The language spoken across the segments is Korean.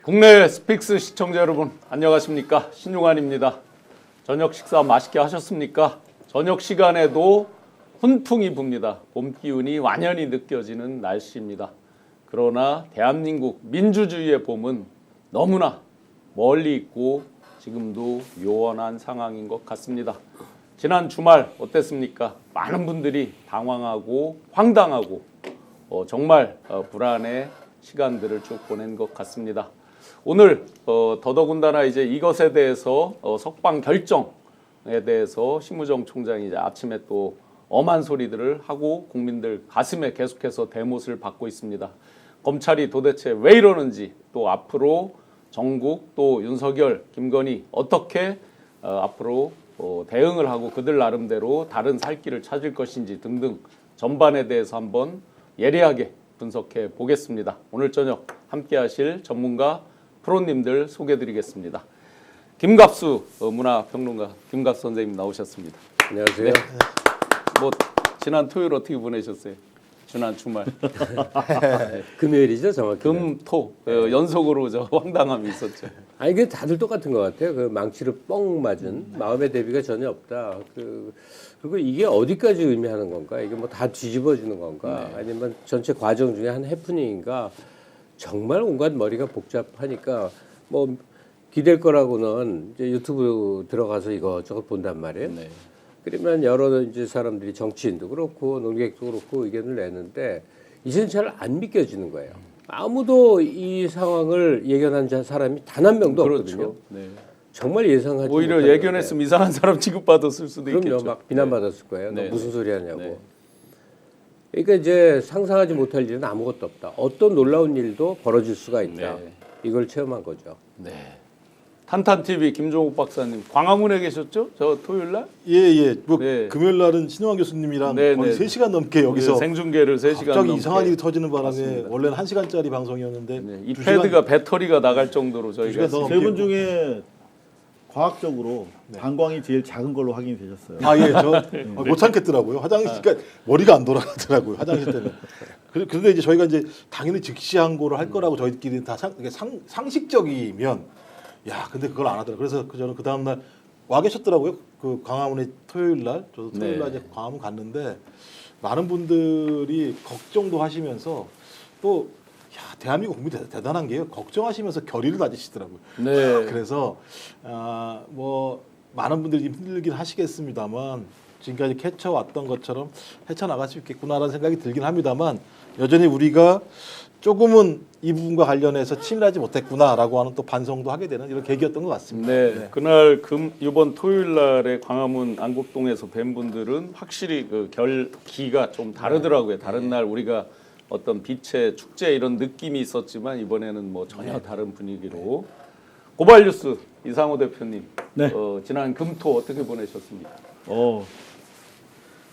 국내 스픽스 시청자 여러분 안녕하십니까? 신용환입니다. 저녁 식사 맛있게 하셨습니까? 저녁 시간에도 훈풍이 붑니다. 봄 기운이 완연히 느껴지는 날씨입니다. 그러나 대한민국 민주주의의 봄은 너무나 멀리 있고 지금도 요원한 상황인 것 같습니다. 지난 주말 어땠습니까? 많은 분들이 당황하고 황당하고 정말 불안의 시간들을 쭉 보낸 것 같습니다. 오늘 더더군다나 이제 이것에 대해서 석방 결정에 대해서 심우정 총장이 이제 아침에 또 엄한 소리들을 하고 국민들 가슴에 계속해서 대못을 받고 있습니다. 검찰이 도대체 왜 이러는지, 또 앞으로 정국 또 윤석열, 김건희 어떻게 앞으로 대응을 하고 그들 나름대로 다른 살 길을 찾을 것인지 등등 전반에 대해서 한번 예리하게 분석해 보겠습니다. 오늘 저녁 함께 하실 전문가 프로님들 소개해-드리겠습니다. 김갑수 문화평론가 김갑수 선생님 나오셨습니다. 안녕하세요. 네. 뭐 지난 토요일 어떻게 보내셨어요? 지난 주말. 금요일이죠, 정확히. 금토 연속으로 저 황당함이 있었죠. 아니 이게 다들 똑같은 것 같아요. 그 망치로 뻥 맞은 마음의 대비가 전혀 없다. 그리고 이게 어디까지 의미하는 건가? 이게 뭐 다 뒤집어지는 건가? 네. 아니면 전체 과정 중에 한 해프닝인가? 정말 온갖 머리가 복잡하니까 뭐 기댈 거라고는 이제 유튜브 들어가서 이것저것 본단 말이에요. 네. 그러면 여러 이제 사람들이 정치인도 그렇고 논객도 그렇고 의견을 내는데 이제는 잘 안 믿겨지는 거예요. 아무도 이 상황을 예견한 사람이 단 한 명도 그렇죠. 없거든요. 네. 정말 예상하지 오히려 못한 예견했으면 이상한 사람 취급받았을 수도 그럼요, 있겠죠. 막 비난받았을 거예요. 너 네. 무슨 소리 하냐고. 네. 그러니까 이제 상상하지 못할 일은 아무것도 없다. 어떤 놀라운 일도 벌어질 수가 있다. 네. 이걸 체험한 거죠. 네. 탄탄TV 김종욱 박사님 광화문에 계셨죠? 저 토요일 날? 예. 뭐 네. 금요일 날은 신용환 교수님이랑 네, 거의 네. 3시간 넘게 여기서 생중계를 3시간 갑자기 넘게. 이상한 일이 터지는 바람에 맞습니다. 원래는 1시간짜리 방송이었는데 네, 이 패드가 배터리가 나갈 정도로 저희가 2시간 더 세 분 중에 과학적으로 네. 방광이 제일 작은 걸로 확인이 되셨어요. 못 참겠더라고요. 화장실 그러니까 머리가 안 돌아가더라고요. 화장실 때문에. 그런데 이제 저희가 이제 당연히 즉시 항고를 할 거라고 저희끼리 다 상식적이면 야, 근데 그걸 안 하더라고요. 그래서 저는 그 다음 날 와 계셨더라고요. 그 광화문에 토요일 날 저도 토요일 날 네. 이제 광화문 갔는데 많은 분들이 걱정도 하시면서 또 야, 대한민국 국민이 대단한 게요. 걱정하시면서 결의를 다지시더라고요. 네. 그래서 뭐 많은 분들이 힘들긴 하시겠습니다만 지금까지 헤쳐왔던 것처럼 헤쳐나갈 수 있겠구나라는 생각이 들긴 합니다만 여전히 우리가 조금은 이 부분과 관련해서 치밀하지 못했구나라고 하는 또 반성도 하게 되는 이런 계기였던 것 같습니다. 네. 그날 이번 토요일 날에 광화문 안국동에서 뵌 분들은 확실히 그 결기가 좀 다르더라고요. 다른 날 우리가 어떤 빛의 축제 이런 느낌이 있었지만 이번에는 뭐 전혀 다른 분위기로. 고발뉴스 이상호 대표님, 네. 지난 금토 어떻게 보내셨습니까?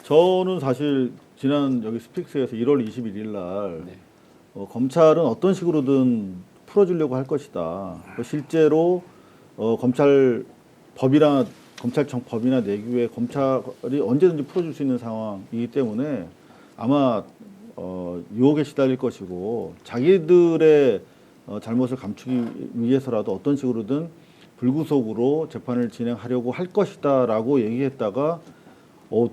저는 사실 지난 여기 스픽스에서 1월 21일 날 네. 검찰은 어떤 식으로든 풀어주려고 할 것이다. 실제로 검찰 법이나 검찰청 법이나 내규에 검찰이 언제든지 풀어줄 수 있는 상황이기 때문에 아마 유혹에 시달릴 것이고 자기들의 잘못을 감추기 위해서라도 어떤 식으로든 불구속으로 재판을 진행하려고 할 것이다라고 얘기했다가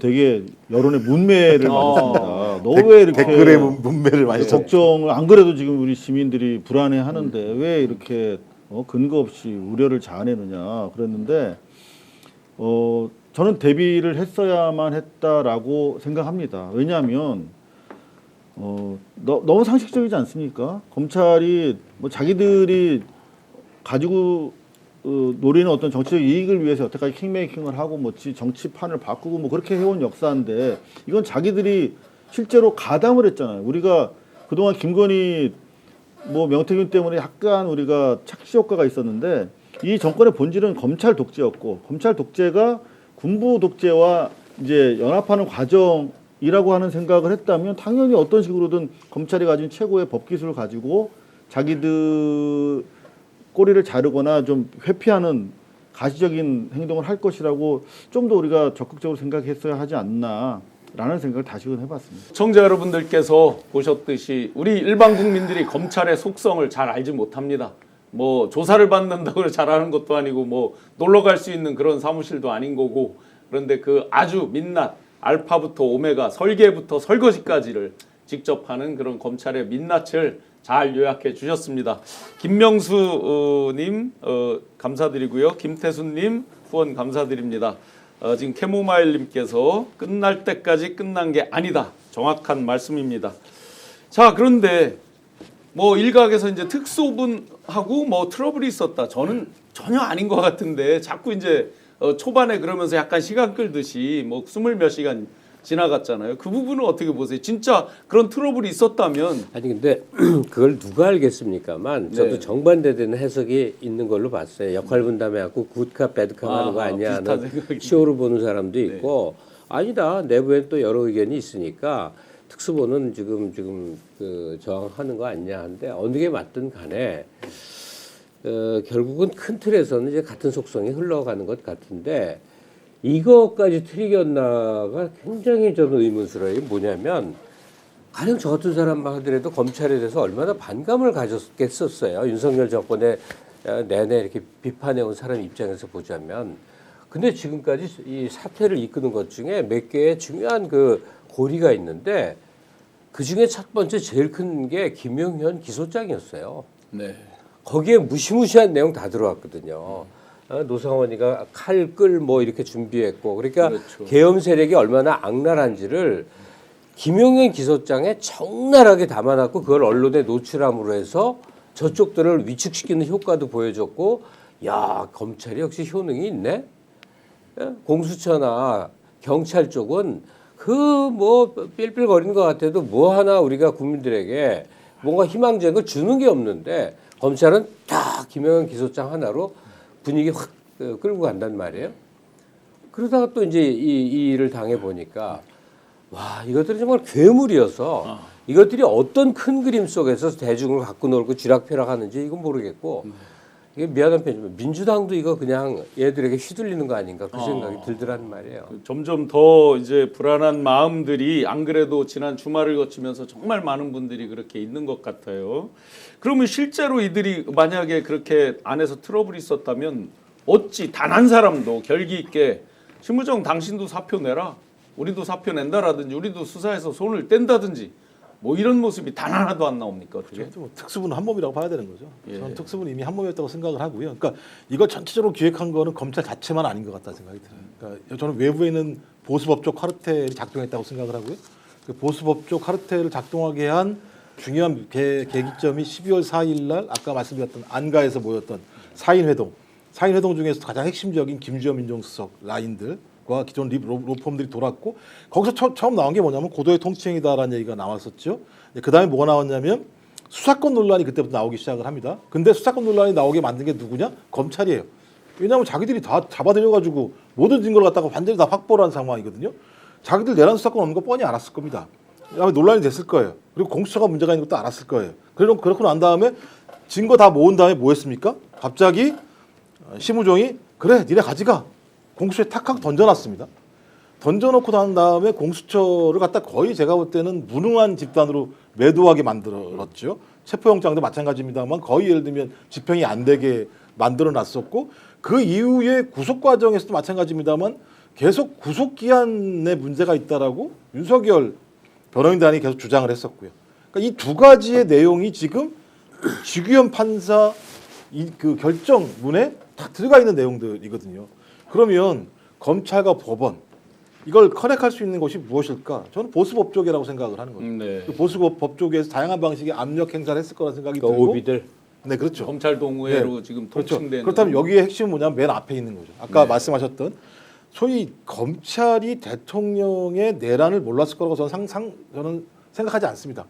되게 여론의 문매를 맞았습니다. 너 왜 이렇게 댓글의 문매를 많이 걱정을 안 그래도 지금 우리 시민들이 불안해하는데 왜 이렇게 근거 없이 우려를 자아내느냐 그랬는데 저는 대비를 했어야만 했다라고 생각합니다. 왜냐하면 너무 상식적이지 않습니까? 검찰이 뭐 자기들이 가지고 노리는 어떤 정치적 이익을 위해서 여태까지 킹메이킹을 하고 뭐 정치판을 바꾸고 뭐 그렇게 해온 역사인데 이건 자기들이 실제로 가담을 했잖아요. 우리가 그동안 김건희 뭐 명태균 때문에 약간 우리가 착시 효과가 있었는데 이 정권의 본질은 검찰 독재였고 검찰 독재가 군부 독재와 이제 연합하는 과정이라고 하는 생각을 했다면 당연히 어떤 식으로든 검찰이 가진 최고의 법 기술을 가지고 자기들 꼬리를 자르거나 좀 회피하는 가시적인 행동을 할 것이라고 좀 더 우리가 적극적으로 생각했어야 하지 않나라는 생각을 다시금 해봤습니다. 시청자 여러분들께서 보셨듯이 우리 일반 국민들이 검찰의 속성을 잘 알지 못합니다. 뭐 조사를 받는다고 잘하는 것도 아니고 뭐 놀러 갈 수 있는 그런 사무실도 아닌 거고 그런데 그 아주 민낯 알파부터 오메가 설계부터 설거지까지를 직접 하는 그런 검찰의 민낯을 잘 요약해 주셨습니다. 김명수님 감사드리고요. 김태순님 후원 감사드립니다. 지금 캐모마일님께서 끝날 때까지 끝난 게 아니다. 정확한 말씀입니다. 자 그런데 뭐 일각에서 이제 특수본하고 뭐 트러블이 있었다. 저는 전혀 아닌 것 같은데 자꾸 이제 초반에 그러면서 약간 시간 끌듯이 뭐 20몇 시간 지나갔잖아요. 그 부분은 어떻게 보세요? 진짜 그런 트러블이 있었다면 아니 근데 그걸 누가 알겠습니까만 저도 네. 정반대되는 해석이 있는 걸로 봤어요. 역할 분담해갖고 굿캅 배드캅 하는 거 아니야 비슷한 하는 생각이. 쇼로 보는 사람도 있고 아니다 내부에 또 여러 의견이 있으니까 특수본은 지금 그 저항하는 거 아니냐 하는데 어느 게 맞든 간에 결국은 큰 틀에서는 이제 같은 속성이 흘러가는 것 같은데 이거까지 트리겼나가 굉장히 저는 의문스러워요. 이게 뭐냐면 가령 저 같은 사람만 하더라도 검찰에 대해서 얼마나 반감을 가졌겠었어요. 윤석열 정권에 내내 이렇게 비판해온 사람 입장에서 보자면. 근데 지금까지 이 사태를 이끄는 것 중에 몇 개의 중요한 그 고리가 있는데 그 중에 첫 번째 제일 큰 게 김용현 기소장이었어요. 네. 거기에 무시무시한 내용 다 들어왔거든요. 노상원이가 칼, 끌 뭐 이렇게 준비했고 그러니까 그렇죠. 계엄 세력이 얼마나 악랄한지를 김용현 기소장에 적나라하게 담아놨고 그걸 언론에 노출함으로 해서 저쪽들을 위축시키는 효과도 보여줬고 야 검찰이 역시 효능이 있네. 공수처나 경찰 쪽은 그 뭐 삘삘거리는 것 같아도 뭐 하나 우리가 국민들에게 뭔가 희망적인 주는 게 없는데 검찰은 딱 김용현 기소장 하나로 분위기 확 끌고 간단 말이에요. 그러다가 또 이제 이 일을 당해 보니까 와 이것들이 정말 괴물이어서 이것들이 어떤 큰 그림 속에서 대중을 갖고 놀고 쥐락펴락하는지 이건 모르겠고 이게 미안한 편이지만 민주당도 이거 그냥 얘들에게 휘둘리는 거 아닌가 그 생각이 들더란 말이에요. 점점 더 이제 불안한 마음들이 안 그래도 지난 주말을 거치면서 정말 많은 분들이 그렇게 있는 것 같아요. 그러면 실제로 이들이 만약에 그렇게 안에서 트러블이 있었다면 어찌 단 한 사람도 결기 있게 심우정 당신도 사표 내라 우리도 사표 낸다라든지 우리도 수사에서 손을 뗀다든지 뭐 이런 모습이 단 하나도 안 나옵니까? 어떻게? 저는 뭐 특수부는 한 몸이라고 봐야 되는 거죠. 예. 저는 특수부는 이미 한 몸이었다고 생각을 하고요. 그러니까 이걸 전체적으로 기획한 거는 검찰 자체만 아닌 것 같다는 생각이 들어요. 그러니까 저는 외부에 있는 보수법적 카르텔이 작동했다고 생각을 하고요. 그 보수법적 카르텔을 작동하게 한 중요한 계기점이 12월 4일 날 아까 말씀드렸던 안가에서 모였던 4인 회동. 4인 회동 중에서 가장 핵심적인 김주현 민정수석 라인들과 기존 로펌들이 돌았고 거기서 처음 나온 게 뭐냐면 고도의 통치행위다라는 얘기가 나왔었죠. 그 다음에 뭐가 나왔냐면 수사권 논란이 그때부터 나오기 시작을 합니다. 근데 수사권 논란이 나오게 만든 게 누구냐? 검찰이에요. 왜냐하면 자기들이 다 잡아들여가지고 모든 증거를 갖다가 완전히 다 확보를 한 상황이거든요. 자기들 내란 수사권 없는 거 뻔히 알았을 겁니다. 그다음에 논란이 됐을 거예요. 그리고 공수처가 문제가 있는 것도 알았을 거예요. 그렇고 난 다음에 증거 다 모은 다음에 뭐 했습니까? 갑자기 심우정이 그래 니네 가져가 공수처에 탁탁 던져놨습니다. 던져놓고 난 다음에 공수처를 갖다 거의 제가 볼 때는 무능한 집단으로 매도하게 만들었죠. 체포영장도 마찬가지입니다만 거의 예를 들면 집행이 안 되게 만들어놨었고 그 이후에 구속 과정에서도 마찬가지입니다만 계속 구속기한에 문제가 있다라고 윤석열 변호인단이 계속 주장을 했었고요. 그러니까 이 두 가지의 내용이 지금 지규현 판사 그 결정문에 다 들어가 있는 내용들이거든요. 그러면 검찰과 법원 이걸 커넥할 수 있는 것이 무엇일까? 저는 보수법조계라고 생각을 하는 거죠. 네. 그 보수법조계에서 다양한 방식의 압력 행사를 했을 거라는 생각이 그러니까 들고 오비들 네, 그렇죠. 검찰 동의회로 네. 지금 그렇죠. 통칭되는. 그렇다면 여기에 핵심은 뭐냐면 맨 앞에 있는 거죠. 아까 네. 말씀하셨던 소위 검찰이 대통령의 내란을 몰랐을 거라고 저는 생각하지 않습니다.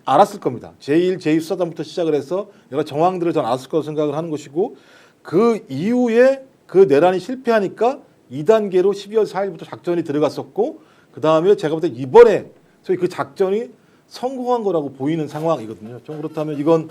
알았을 겁니다. 제1, 제2 수사단부터 시작을 해서 여러 정황들을 저는 알았을 거라고 생각을 하는 것이고 그 이후에 그 내란이 실패하니까 2단계로 12월 4일부터 작전이 들어갔었고 그 다음에 제가 볼 때 이번에 소위 그 작전이 성공한 거라고 보이는 상황이거든요. 좀 그렇다면 이건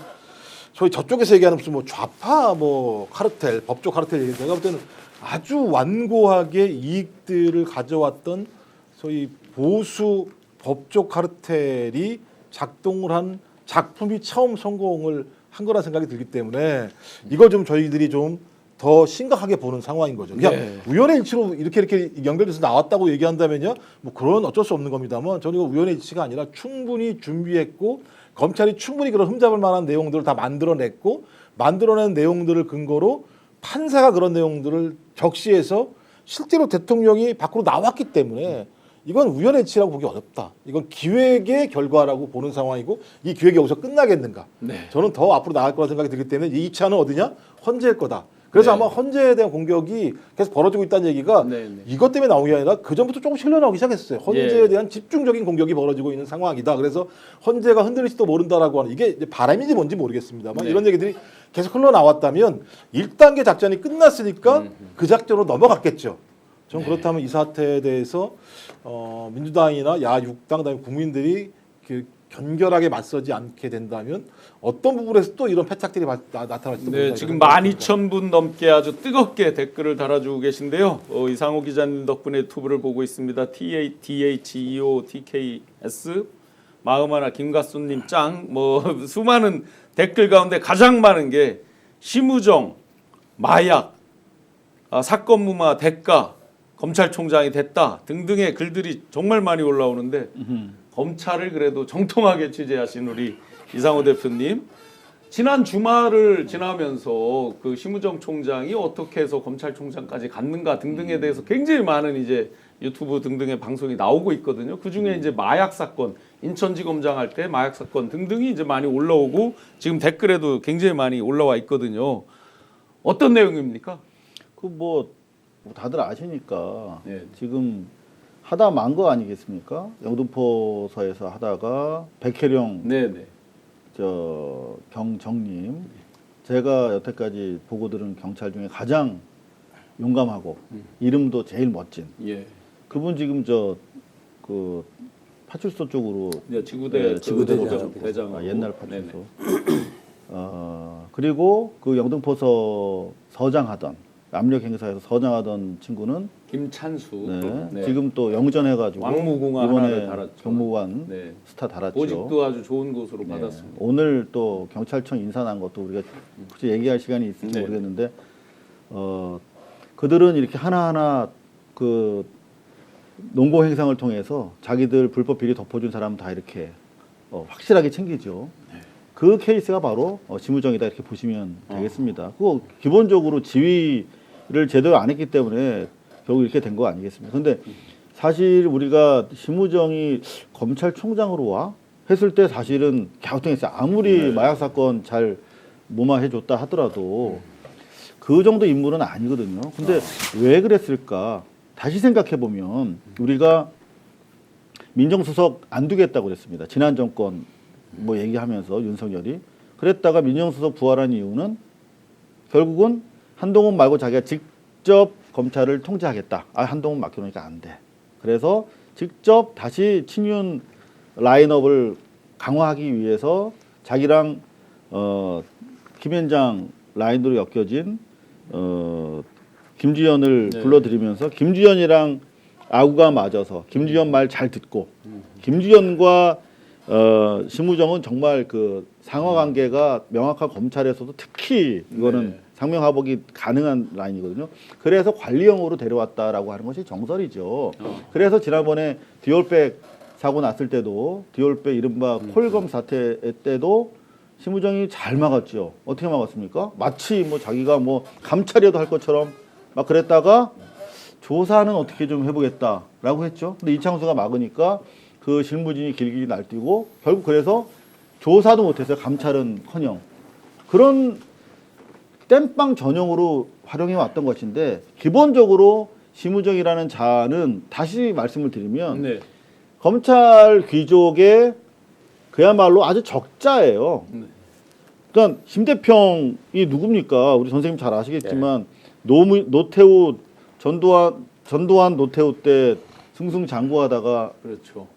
소위 저쪽에서 얘기하는 무슨 뭐 좌파 뭐 카르텔, 법조 카르텔 얘기 제가 볼 때는 아주 완고하게 이익들을 가져왔던 소위 보수 법조 카르텔이 작동을 한 작품이 처음 성공을 한 거라 생각이 들기 때문에 이걸 좀 저희들이 좀 더 심각하게 보는 상황인 거죠. 그냥 네. 우연의 일치로 이렇게 연결돼서 나왔다고 얘기한다면요, 뭐 그런 어쩔 수 없는 겁니다만 저는 이거 우연의 일치가 아니라 충분히 준비했고 검찰이 충분히 그런 흠잡을 만한 내용들을 다 만들어냈고 만들어낸 내용들을 근거로 판사가 그런 내용들을 적시해서 실제로 대통령이 밖으로 나왔기 때문에 이건 우연의 일치라고 보기 어렵다. 이건 기획의 결과라고 보는 상황이고 이 기획이 여기서 끝나겠는가. 네. 저는 더 앞으로 나갈 거라 생각이 들기 때문에 이 2차는 어디냐? 헌재일 거다. 그래서 네. 아마 헌재에 대한 공격이 계속 벌어지고 있다는 얘기가 네, 네. 이것 때문에 나온 게 아니라 그전부터 조금씩 흘러나오기 시작했어요. 헌재에 예. 대한 집중적인 공격이 벌어지고 있는 상황이다. 그래서 헌재가 흔들릴지도 모른다라고 하는 이게 이제 바람인지 뭔지 모르겠습니다만 네. 이런 얘기들이 계속 흘러나왔다면 1단계 작전이 끝났으니까 그 작전으로 넘어갔겠죠. 저는 그렇다면 이 사태에 대해서 민주당이나 야6당 그다음에 국민들이 그 견결하게 맞서지 않게 된다면 어떤 부분에서 또 이런 패착들이 나타날지도 네, 모른다. 지금 이런 생각이 12,000분 넘게 아주 뜨겁게 댓글을 달아주고 계신데요. 이상호 기자님 덕분에 유튜브를 보고 있습니다. THEOTKS 마음하나 김가수님 짱 뭐 수많은 댓글 가운데 가장 많은 게 심우정 마약 사건 무마 대가 검찰총장이 됐다 등등의 글들이 정말 많이 올라오는데 검찰을 그래도 정통하게 취재하신 우리 이상호 대표님 지난 주말을 지나면서 그 심우정 총장이 어떻게 해서 검찰총장까지 갔는가 등등에 대해서 굉장히 많은 이제 유튜브 등등의 방송이 나오고 있거든요. 그 중에 이제 마약 사건, 인천지검장 할 때 마약 사건 등등이 이제 많이 올라오고 지금 댓글에도 굉장히 많이 올라와 있거든요. 어떤 내용입니까? 그 뭐 다들 아시니까 네. 지금 하다 만 거 아니겠습니까? 영등포서에서 하다가 백혜령 네네. 저 경정님 제가 여태까지 보고 들은 경찰 중에 가장 용감하고 이름도 제일 멋진 예. 그분 지금 저 그 파출소 쪽으로 네, 지구대 네, 지구대 대장 옛날 파출소 그리고 그 영등포서 서장하던 압력 행사에서 서장하던 친구는 김찬수. 네, 네. 지금 또 영전해가지고 왕무궁화 이번에 하나를 달았죠. 경무관 네. 스타 달았죠. 보직도 아주 좋은 곳으로 네. 받았습니다. 오늘 또 경찰청 인사난 것도 우리가 굳이 얘기할 시간이 있을지 네. 모르겠는데 그들은 이렇게 하나하나 그 농고 행상을 통해서 자기들 불법 비리 덮어준 사람 다 이렇게 확실하게 챙기죠. 그 케이스가 바로 심우정이다 이렇게 보시면 되겠습니다. 그거 기본적으로 지휘를 제대로 안 했기 때문에 결국 이렇게 된 거 아니겠습니까? 근데 사실 우리가 심우정이 검찰총장으로 와 했을 때 사실은 갸우뚱했어요. 아무리 마약 사건 잘 무마해 줬다 하더라도 그 정도 인물은 아니거든요. 근데 왜 그랬을까? 다시 생각해 보면 우리가 민정수석 안 두겠다고 그랬습니다. 지난 정권 뭐 얘기하면서 윤석열이 그랬다가 민정수석 부활한 이유는 결국은 한동훈 말고 자기가 직접 검찰을 통제하겠다. 한동훈 맡겨놓으니까 안 돼. 그래서 직접 다시 친윤 라인업을 강화하기 위해서 자기랑 김현장 라인으로 엮여진 김주현을 네. 불러들이면서 김주현이랑 아구가 맞아서 김주현 말 잘 듣고 김주현과 심우정은 정말 그 상하 관계가 명확한 검찰에서도 특히 이거는 네. 상명하복이 가능한 라인이거든요. 그래서 관리형으로 데려왔다라고 하는 것이 정설이죠. 그래서 지난번에 디올백 사고 났을 때도 디올백 이른바 콜검 사태 때도 심우정이 잘 막았죠. 어떻게 막았습니까? 마치 뭐 자기가 뭐 감찰이라도 할 것처럼 막 그랬다가 조사는 어떻게 좀 해보겠다라고 했죠. 근데 이창수가 막으니까 그 실무진이 길길이 날뛰고 결국 그래서 조사도 못했어요. 감찰은커녕 그런 땜빵 전형으로 활용해 왔던 것인데 기본적으로 심우정이라는 자는 다시 말씀을 드리면 네. 검찰 귀족의 그야말로 아주 적자예요. 네. 그러니까 심대평이 누굽니까? 우리 선생님 잘 아시겠지만 노태우 전두환 노태우 때 승승장구하다가 그렇죠.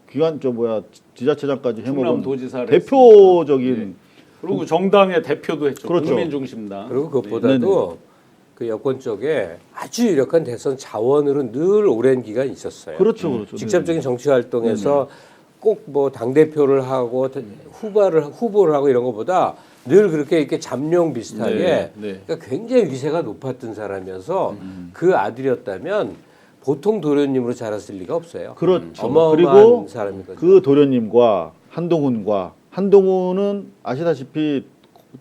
지자체장까지 해먹은 충남도지사를 대표적인 했습니다. 네. 그리고 정당의 대표도 했죠. 그렇죠. 국민중심당. 그리고 그것보다도 그 여권 쪽에 아주 유력한 대선 자원으로 늘 오랜 기간 있었어요. 그렇죠. 직접적인 정치 활동에서 꼭 뭐 당 대표를 하고 후보를 하고 이런 것보다 늘 그렇게 이렇게 잠룡 비슷하게 네, 네. 그러니까 굉장히 위세가 높았던 사람이어서 그 아들이었다면 보통 도련님으로 자랐을 리가 없어요. 그렇죠. 어마어마한 그리고 사람이거든요. 그 도련님과 한동훈은 아시다시피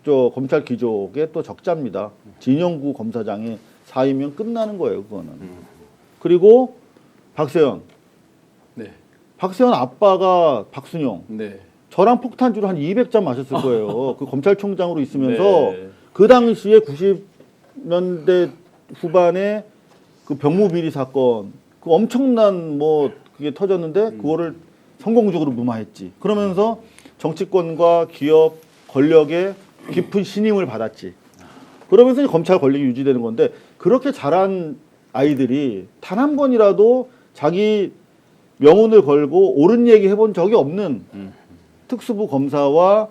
저 검찰 귀족의 또 적자입니다. 진영구 검사장의 사이면 끝나는 거예요, 그거는. 그리고 박세현. 네. 박세현 아빠가 박순영. 네. 저랑 폭탄주를 한 200잔 마셨을 거예요. 그 검찰총장으로 있으면서 네. 그 당시에 90년대 후반에 그 병무비리 사건 그 엄청난 뭐 그게 터졌는데 그거를 성공적으로 무마했지. 그러면서 정치권과 기업 권력의 깊은 신임을 받았지. 그러면서 이제 검찰 권력이 유지되는 건데 그렇게 자란 아이들이 단 한 번이라도 자기 명운을 걸고 옳은 얘기 해본 적이 없는 특수부 검사와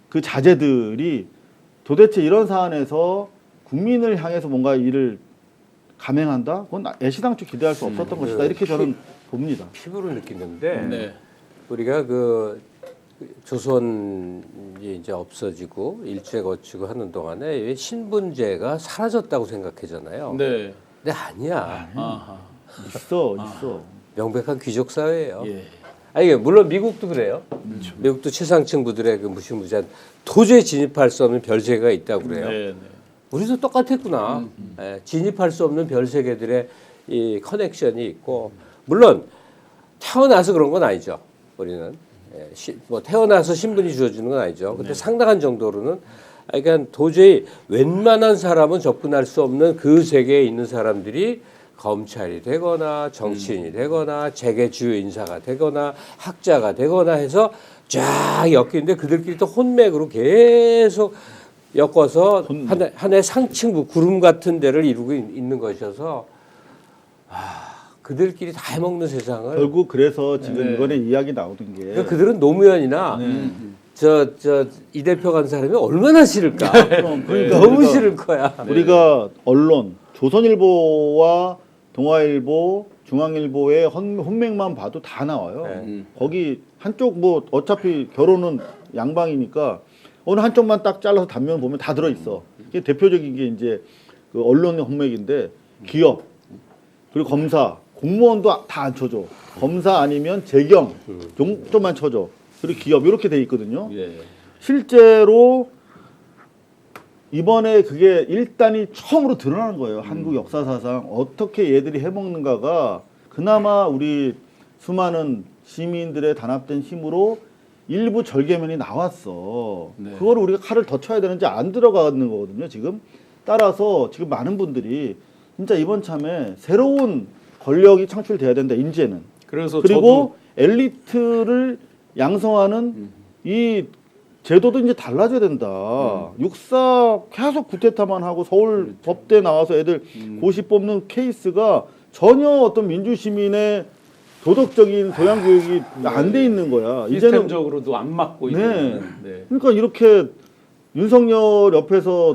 그 자제들이 도대체 이런 사안에서 국민을 향해서 뭔가 일을 감행한다? 그건 애시당초 기대할 수 없었던 것이다. 이렇게 저는 봅니다. 피부로 느끼는데 네. 우리가 그 조선이 이제 없어지고 일제 거치고 하는 동안에 왜 신분제가 사라졌다고 생각하잖아요. 네. 근데 아니야. 아하. 있어. 명백한 귀족 사회예요. 예. 아니 물론 미국도 그래요. 미국도 최상층 부들의 그 무시무시한 도저히 진입할 수 없는 별세계가 있다고 그래요. 네, 네. 우리도 똑같았구나. 예, 진입할 수 없는 별세계들의 이 커넥션이 있고 물론 태어나서 그런 건 아니죠. 우리는 뭐 태어나서 신분이 주어지는 건 아니죠. 근데 상당한 정도로는 그러니까 도저히 웬만한 사람은 접근할 수 없는 그 세계에 있는 사람들이 검찰이 되거나 정치인이 되거나 재계 주요 인사가 되거나 학자가 되거나 해서 쫙 엮이는데 그들끼리 또 혼맥으로 계속 엮어서 하나의 상층부 구름 같은 데를 이루고 있는 것이어서 그들끼리 다 해먹는 세상을 결국 그래서 지금 네. 이번에 이야기 나오는 게 그러니까 그들은 노무현이나 저 이 대표 간 사람이 얼마나 싫을까? 그러니까 너무 우리가- 싫을 거야. 우리가 언론 조선일보와 동아일보, 중앙일보의 혼맥만 봐도 다 나와요. 네. 거기 한쪽 뭐 어차피 결혼은 양방이니까 어느 한쪽만 딱 잘라서 단면 보면 다 들어 있어. 이게 대표적인 게 이제 그 언론의 혼맥인데 기업 그리고 검사, 공무원도 다 안 쳐줘. 검사 아니면 재경 좀만 쳐줘. 그리고 기업 이렇게 돼 있거든요. 예. 실제로 이번에 그게 일단이 처음으로 드러난 거예요. 한국 역사사상 어떻게 얘들이 해먹는가가 그나마 우리 수많은 시민들의 단합된 힘으로 일부 절개면이 나왔어. 네. 그걸 우리가 칼을 더 쳐야 되는지 안 들어가는 거거든요. 지금 따라서 지금 많은 분들이 진짜 이번 참에 새로운 권력이 창출돼야 된다. 이제는. 그래서 그리고 엘리트를 양성하는 이 제도도 이제 달라져야 된다. 육사 계속 구테타만 하고 서울 법대 나와서 애들 고시 뽑는 케이스가 전혀 어떤 민주시민의 도덕적인 교양 교육이 안 돼 있는 거야. 이제는 시스템적으로도 안 맞고 네. 있는. 네. 그러니까 이렇게 윤석열 옆에서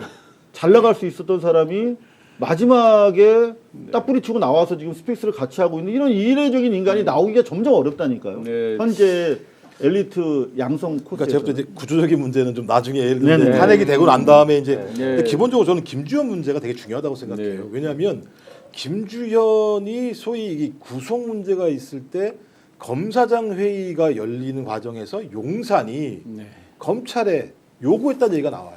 잘 나갈 수 있었던 사람이 마지막에 딱 뿌리치고 나와서 지금 스펙스를 같이 하고 있는 이런 이례적인 인간이 나오기가 점점 어렵다니까요. 네. 현재 엘리트 양성 그러니까 코스에서. 제가 이제 구조적인 문제는 좀 나중에 예를 들면 네네. 탄핵이 되고 난 다음에 이제 네. 근데 기본적으로 저는 김주현 문제가 되게 중요하다고 생각해요. 네. 왜냐하면 김주현이 소위 이 구속 문제가 있을 때 검사장 회의가 열리는 과정에서 용산이 네. 검찰에 요구했다는 얘기가 나와요.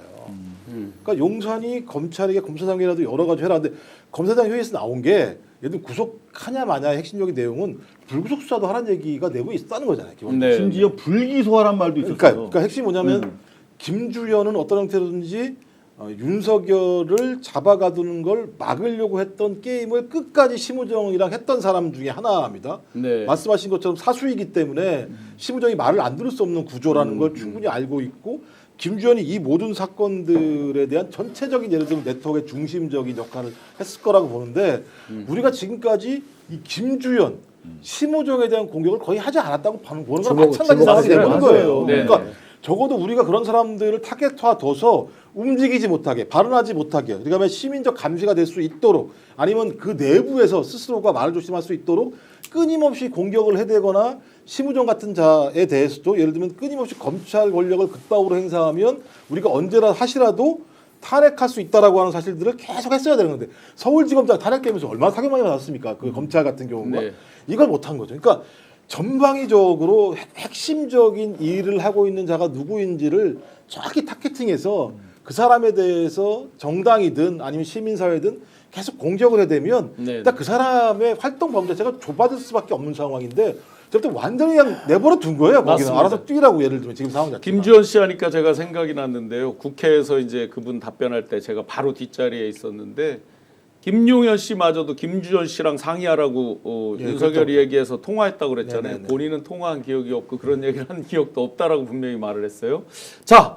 그러니까 용산이 검찰에게 검사장 회의라도 여러 가지 해라. 근데 검사장 회의에서 나온 게 얘들 구속하냐 마냐의 핵심적인 내용은 불구속 수사도 하라는 얘기가 내부에 있다는 거잖아요. 기본적으로. 네. 심지어 불기소하란 말도 있었어요. 그러니까 핵심이 뭐냐면 김주현은 어떤 형태로든지 윤석열을 잡아가두는 걸 막으려고 했던 게임을 끝까지 심우정이랑 했던 사람 중에 하나입니다. 네. 말씀하신 것처럼 사수이기 때문에 심우정이 말을 안 들을 수 없는 구조라는 걸 충분히 알고 있고 김주현이 이 모든 사건들에 대한 전체적인 예를 들면 네트워크의 중심적인 역할을 했을 거라고 보는데 우리가 지금까지 이 김주현, 심우정에 대한 공격을 거의 하지 않았다고 보는 거랑 마찬가지 상황이 되는 거예요. 네. 그러니까 적어도 우리가 그런 사람들을 타겟화둬서 움직이지 못하게 발언하지 못하게 그다음에 시민적 감시가 될 수 있도록 아니면 그 내부에서 스스로가 말을 조심할 수 있도록 끊임없이 공격을 해대거나 심우정 같은 자에 대해서도 예를 들면 끊임없이 검찰 권력을 극박으로 행사하면 우리가 언제나 하시라도 탄핵할 수 있다라고 하는 사실들을 계속 했어야 되는 건데 서울지검장 탄핵되면서 얼마나 타격 많이 받았습니까? 그 검찰 같은 경우가 네. 이걸 못한 거죠. 그러니까 전방위적으로 핵심적인 일을 하고 있는 자가 누구인지를 정확히 타겟팅해서 그 사람에 대해서 정당이든 아니면 시민사회든 계속 공격을 해대면 네. 일단 그 사람의 활동 범위 자체가 좁아질 수밖에 없는 상황인데 저부터 완전히 그냥 내버려 둔 거예요. 거기는 맞습니다. 알아서 뛰라고 예를 들면 지금 상황 자체가. 김주현 씨 하니까 제가 생각이 났는데요. 국회에서 이제 그분 답변할 때 제가 바로 뒷자리에 있었는데 김용현 씨마저도 김주현 씨랑 상의하라고 예, 윤석열이 그렇죠. 얘기해서 통화했다고 그랬잖아요. 네네네. 본인은 통화한 기억이 없고 그런 얘기를 한 기억도 없다라고 분명히 말을 했어요. 자,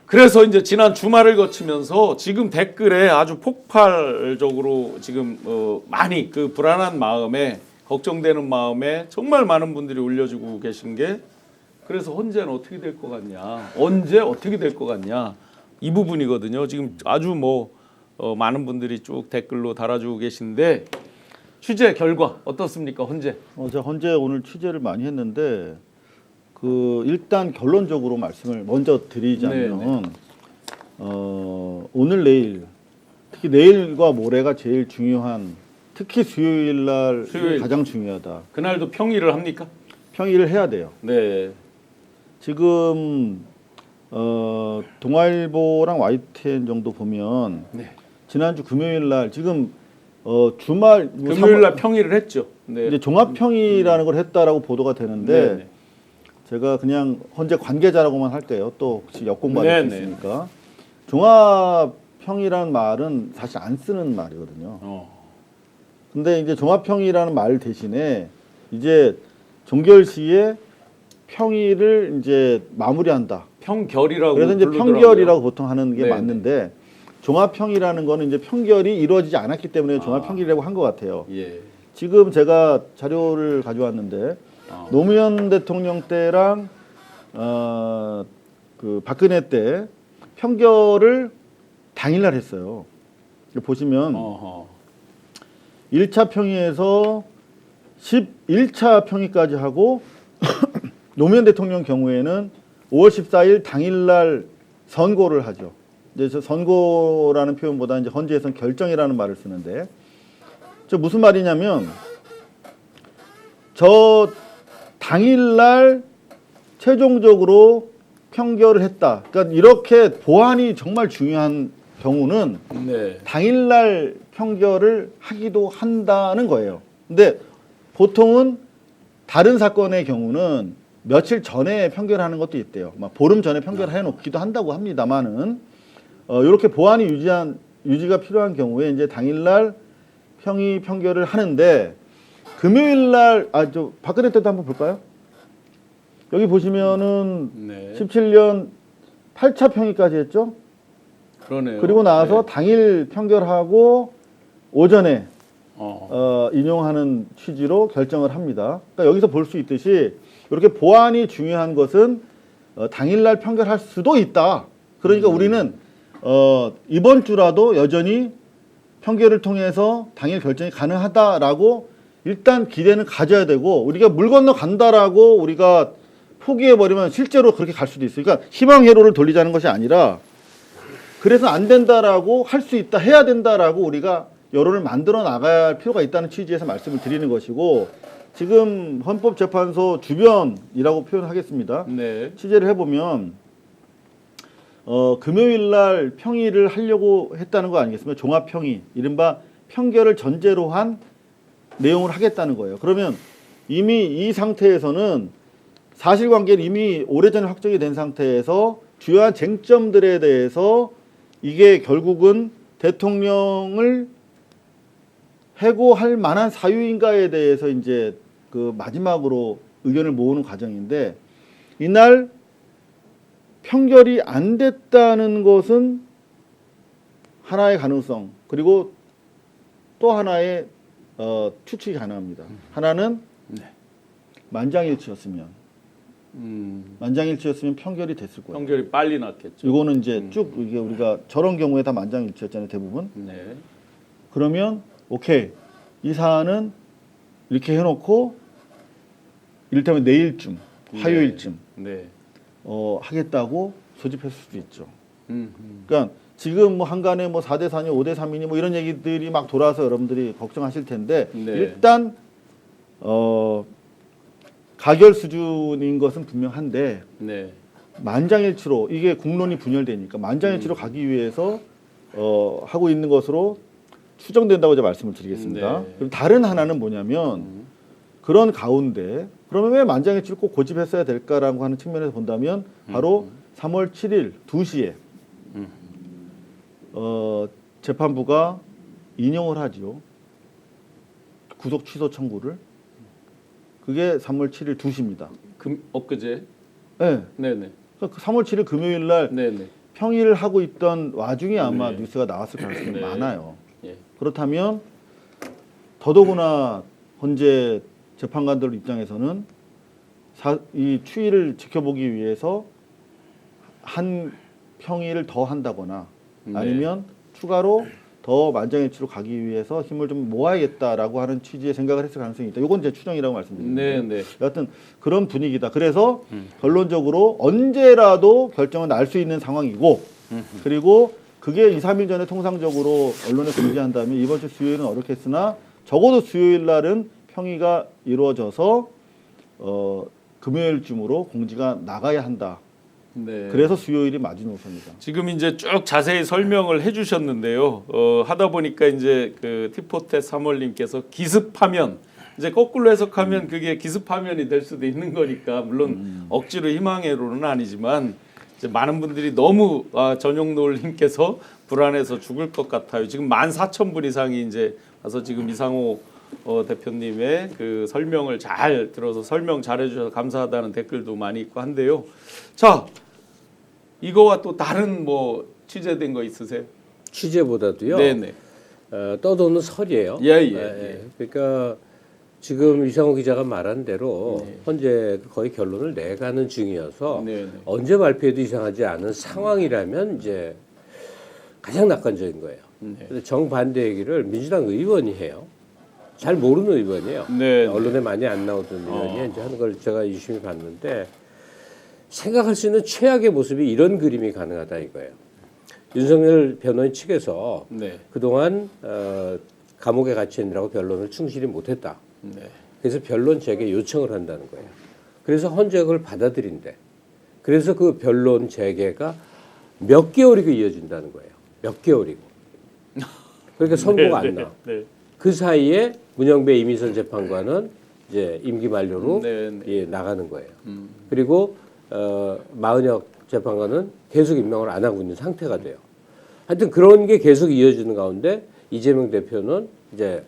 그래서 이제 지난 주말을 거치면서 지금 댓글에 아주 폭발적으로 지금 많이 그 불안한 마음에 걱정되는 마음에 정말 많은 분들이 올려주고 계신 게 그래서 헌재는 어떻게 될 것 같냐, 언제 어떻게 될 것 같냐 이 부분이거든요. 지금 아주 많은 분들이 쭉 댓글로 달아주고 계신데 취재 결과 어떻습니까, 헌재? 제가 헌재 오늘 취재를 많이 했는데 일단 결론적으로 말씀을 먼저 드리자면 오늘 내일 특히 내일과 모레가 제일 중요한 특히 수요일 날 수요일. 가장 중요하다. 그날도 평일을 합니까? 평일을 해야 돼요. 네. 지금 동아일보랑 YTN 정도 보면 네. 지난주 금요일 날 지금 주말 금요일 날 평일을 했죠. 네. 이제 종합평이라는 걸 했다라고 보도가 되는데 네. 제가 그냥 헌재 관계자라고만 할게요. 또 혹시 역공받을 네, 수 네. 있으니까 종합평이라는 말은 사실 안 쓰는 말이거든요. 근데 이제 종합평이라는 말 대신에 이제 종결시에 평일을 이제 마무리한다. 평결이라고 그래서 이제 부르더라고요. 평결이라고 보통 하는 게 네, 맞는데 종합평이라는 거는 이제 평결이 이루어지지 않았기 때문에 종합평일이라고 한 것 같아요. 예. 지금 제가 자료를 가져왔는데 노무현 대통령 때랑 그 박근혜 때 평결을 당일날 했어요. 보시면 어허. 1차 평의에서 11차 평의까지 하고 노무현 대통령 경우에는 5월 14일 당일날 선고를 하죠. 이제 저 선고라는 표현보다 이제 헌재에서는 결정이라는 말을 쓰는데 저 무슨 말이냐면 저 당일날 최종적으로 평결을 했다. 그러니까 이렇게 보안이 정말 중요한 경우는 네. 당일날 평결을 하기도 한다는 거예요. 근데 보통은 다른 사건의 경우는 며칠 전에 평결하는 것도 있대요. 막 보름 전에 평결해 놓기도 한다고 합니다만은 이렇게 보안이 유지가 필요한 경우에 이제 당일날 평의 평결을 하는데 금요일날 저 박근혜 때도 한번 볼까요? 여기 보시면은 네. 17년 8차 평의까지 했죠. 그러네요. 그리고 나서 네. 당일 평결하고 오전에 어. 인용하는 취지로 결정을 합니다. 그러니까 여기서 볼 수 있듯이 이렇게 보안이 중요한 것은 당일날 평결할 수도 있다. 그러니까 우리는 이번 주라도 여전히 평결을 통해서 당일 결정이 가능하다라고 일단 기대는 가져야 되고 우리가 물 건너 간다라고 우리가 포기해버리면 실제로 그렇게 갈 수도 있어요. 그러니까 희망 회로를 돌리자는 것이 아니라 그래서 안 된다라고 할 수 있다, 해야 된다라고 우리가 여론을 만들어 나가야 할 필요가 있다는 취지에서 말씀을 드리는 것이고 지금 헌법재판소 주변이라고 표현하겠습니다. 네. 취재를 해보면 금요일 날 평의를 하려고 했다는 거 아니겠습니까? 종합평의, 이른바 평결을 전제로 한 내용을 하겠다는 거예요. 그러면 이미 이 상태에서는 사실관계는 이미 오래전에 확정이 된 상태에서 주요한 쟁점들에 대해서 이게 결국은 대통령을 해고할 만한 사유인가에 대해서 이제 그 마지막으로 의견을 모으는 과정인데 이날 평결이 안 됐다는 것은 하나의 가능성 그리고 또 하나의 추측이 가능합니다. 하나는 네. 만장일치였으면 만장일치였으면 평결이 됐을 거예요. 평결이 빨리 났겠죠. 이거는 이제 쭉 이게 우리가 저런 경우에 다 만장일치였잖아요, 대부분. 네. 그러면 오케이 이 사안은 이렇게 해놓고 이를테면 내일쯤, 화요일쯤 네. 하겠다고 소집했을 수도 있죠. 음. 그러니까 지금 뭐 한간에 뭐 4대 4니 5대 3이니 뭐 이런 얘기들이 막 돌아서 여러분들이 걱정하실 텐데 네. 일단 가결 수준인 것은 분명한데 네. 만장일치로 이게 국론이 분열되니까 만장일치로 가기 위해서 하고 있는 것으로 추정된다고 제가 말씀을 드리겠습니다. 네. 그리고 다른 하나는 뭐냐면 그런 가운데 그러면 왜 만장일치를 꼭 고집했어야 될까라고 하는 측면에서 본다면 바로 3월 7일 2시에 재판부가 인용을 하지요. 구속 취소 청구를. 그게 3월 7일 2시입니다. 엊그제. 네. 네네. 그러니까 3월 7일 금요일 날 네네. 평일을 하고 있던 와중에 아마 네. 뉴스가 나왔을 가능성이 네. 많아요. 예. 그렇다면 더더구나 현재 재판관들 입장에서는 이 추이를 지켜보기 위해서 한 평일을 더 한다거나 네. 아니면 추가로 더 만장일치로 가기 위해서 힘을 좀 모아야겠다라고 하는 취지의 생각을 했을 가능성이 있다. 이건 제 추정이라고 말씀드립니다. 네, 네. 여하튼 그런 분위기다. 그래서 결론적으로 언제라도 결정은 날 수 있는 상황이고 그리고 그게 2, 3일 전에 통상적으로 언론에 공지한다면 이번 주 수요일은 어렵겠으나 적어도 수요일 날은 평의가 이루어져서 금요일쯤으로 공지가 나가야 한다. 네. 그래서 수요일이 마지노선이다. 지금 이제 쭉 자세히 설명을 해주셨는데요. 하다 보니까 이제 그 티포테 3월님께서 기습하면 이제 거꾸로 해석하면 그게 기습하면이 될 수도 있는 거니까 물론 억지로 희망회로는 아니지만 이제 많은 분들이 너무 전용노을님께서 불안해서 죽을 것 같아요. 지금 14,000분 이상이 이제 와서 지금 이상호 대표님의 그 설명을 잘 들어서 설명 잘해주셔서 감사하다는 댓글도 많이 있고 한데요. 자. 이거와 또 다른 뭐 취재된 거 있으세요? 취재보다도요. 네네. 떠도는 설이에요. 예. 그러니까 지금 이상호 기자가 말한 대로 현재 거의 결론을 내가는 중이어서 네네. 언제 발표해도 이상하지 않은 상황이라면 이제 가장 낙관적인 거예요. 근데 정반대 얘기를 민주당 의원이 해요. 잘 모르는 의원이에요. 네. 언론에 많이 안 나오던 의원이 이제 하는 걸 제가 유심히 봤는데 생각할 수 있는 최악의 모습이 이런 그림이 가능하다 이거예요. 윤석열 변호인 측에서 네. 그동안 감옥에 갇혀 있느라고 변론을 충실히 못했다. 네. 그래서 변론 재개 요청을 한다는 거예요. 그래서 헌재가 그걸 받아들인대. 그래서 그 변론 재개가 몇 개월이고 이어진다는 거예요. 몇 개월이고. 그러니까 선고가 안 나. 네. 그 사이에 문영배 이미선 재판관은 이제 임기 만료로 네. 예, 나가는 거예요. 그리고 마은혁 재판관은 계속 임명을 안 하고 있는 상태가 돼요. 하여튼 그런 게 계속 이어지는 가운데 이재명 대표는 이제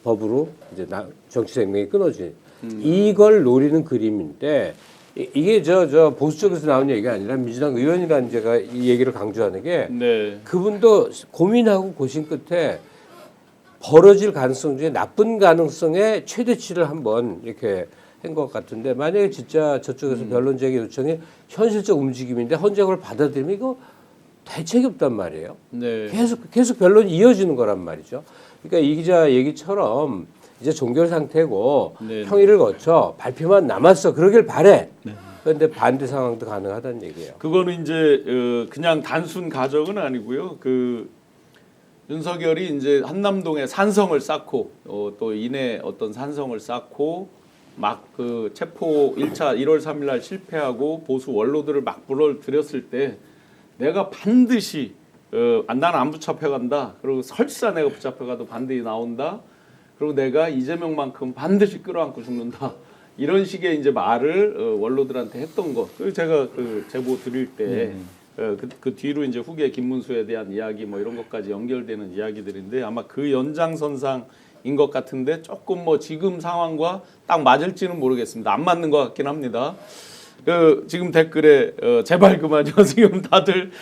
법으로 이제 정치 생명이 끊어진 이걸 노리는 그림인데 이게 저 보수 쪽에서 나온 얘기가 아니라 민주당 의원이라는 제가 이 얘기를 강조하는 게 네. 그분도 고민하고 고심 끝에 벌어질 가능성 중에 나쁜 가능성의 최대치를 한번 이렇게 한 것 같은데 만약에 진짜 저쪽에서 변론 제기 요청이 현실적 움직임인데 헌재가 그걸 받아들이면 이거 대책이 없단 말이에요. 네. 계속 변론이 이어지는 거란 말이죠. 그러니까 이 기자 얘기처럼 이제 종결 상태고 네. 평의를 거쳐 발표만 남았어. 그러길 바래. 그런데 반대 상황도 가능하다는 얘기예요. 그거는 이제 그냥 단순 가정은 아니고요. 그 윤석열이 이제 한남동에 산성을 쌓고 또 이내 어떤 산성을 쌓고 막 그 체포 1차 1월 3일 날 실패하고 보수 원로들을 막 불러들였을 때 내가 반드시 나는 안 붙잡혀간다. 그리고 설사 내가 붙잡혀가도 반드시 나온다. 그리고 내가 이재명만큼 반드시 끌어안고 죽는다. 이런 식의 이제 말을 원로들한테 했던 거. 그 제가 그 제보 드릴 때 그 뒤로 이제 후계 김문수에 대한 이야기 뭐 이런 것까지 연결되는 이야기들인데 아마 그 연장선상인 것 같은데 조금 뭐 지금 상황과 딱 맞을지는 모르겠습니다. 안 맞는 것 같긴 합니다. 지금 댓글에 제발 그만요. 지금 다들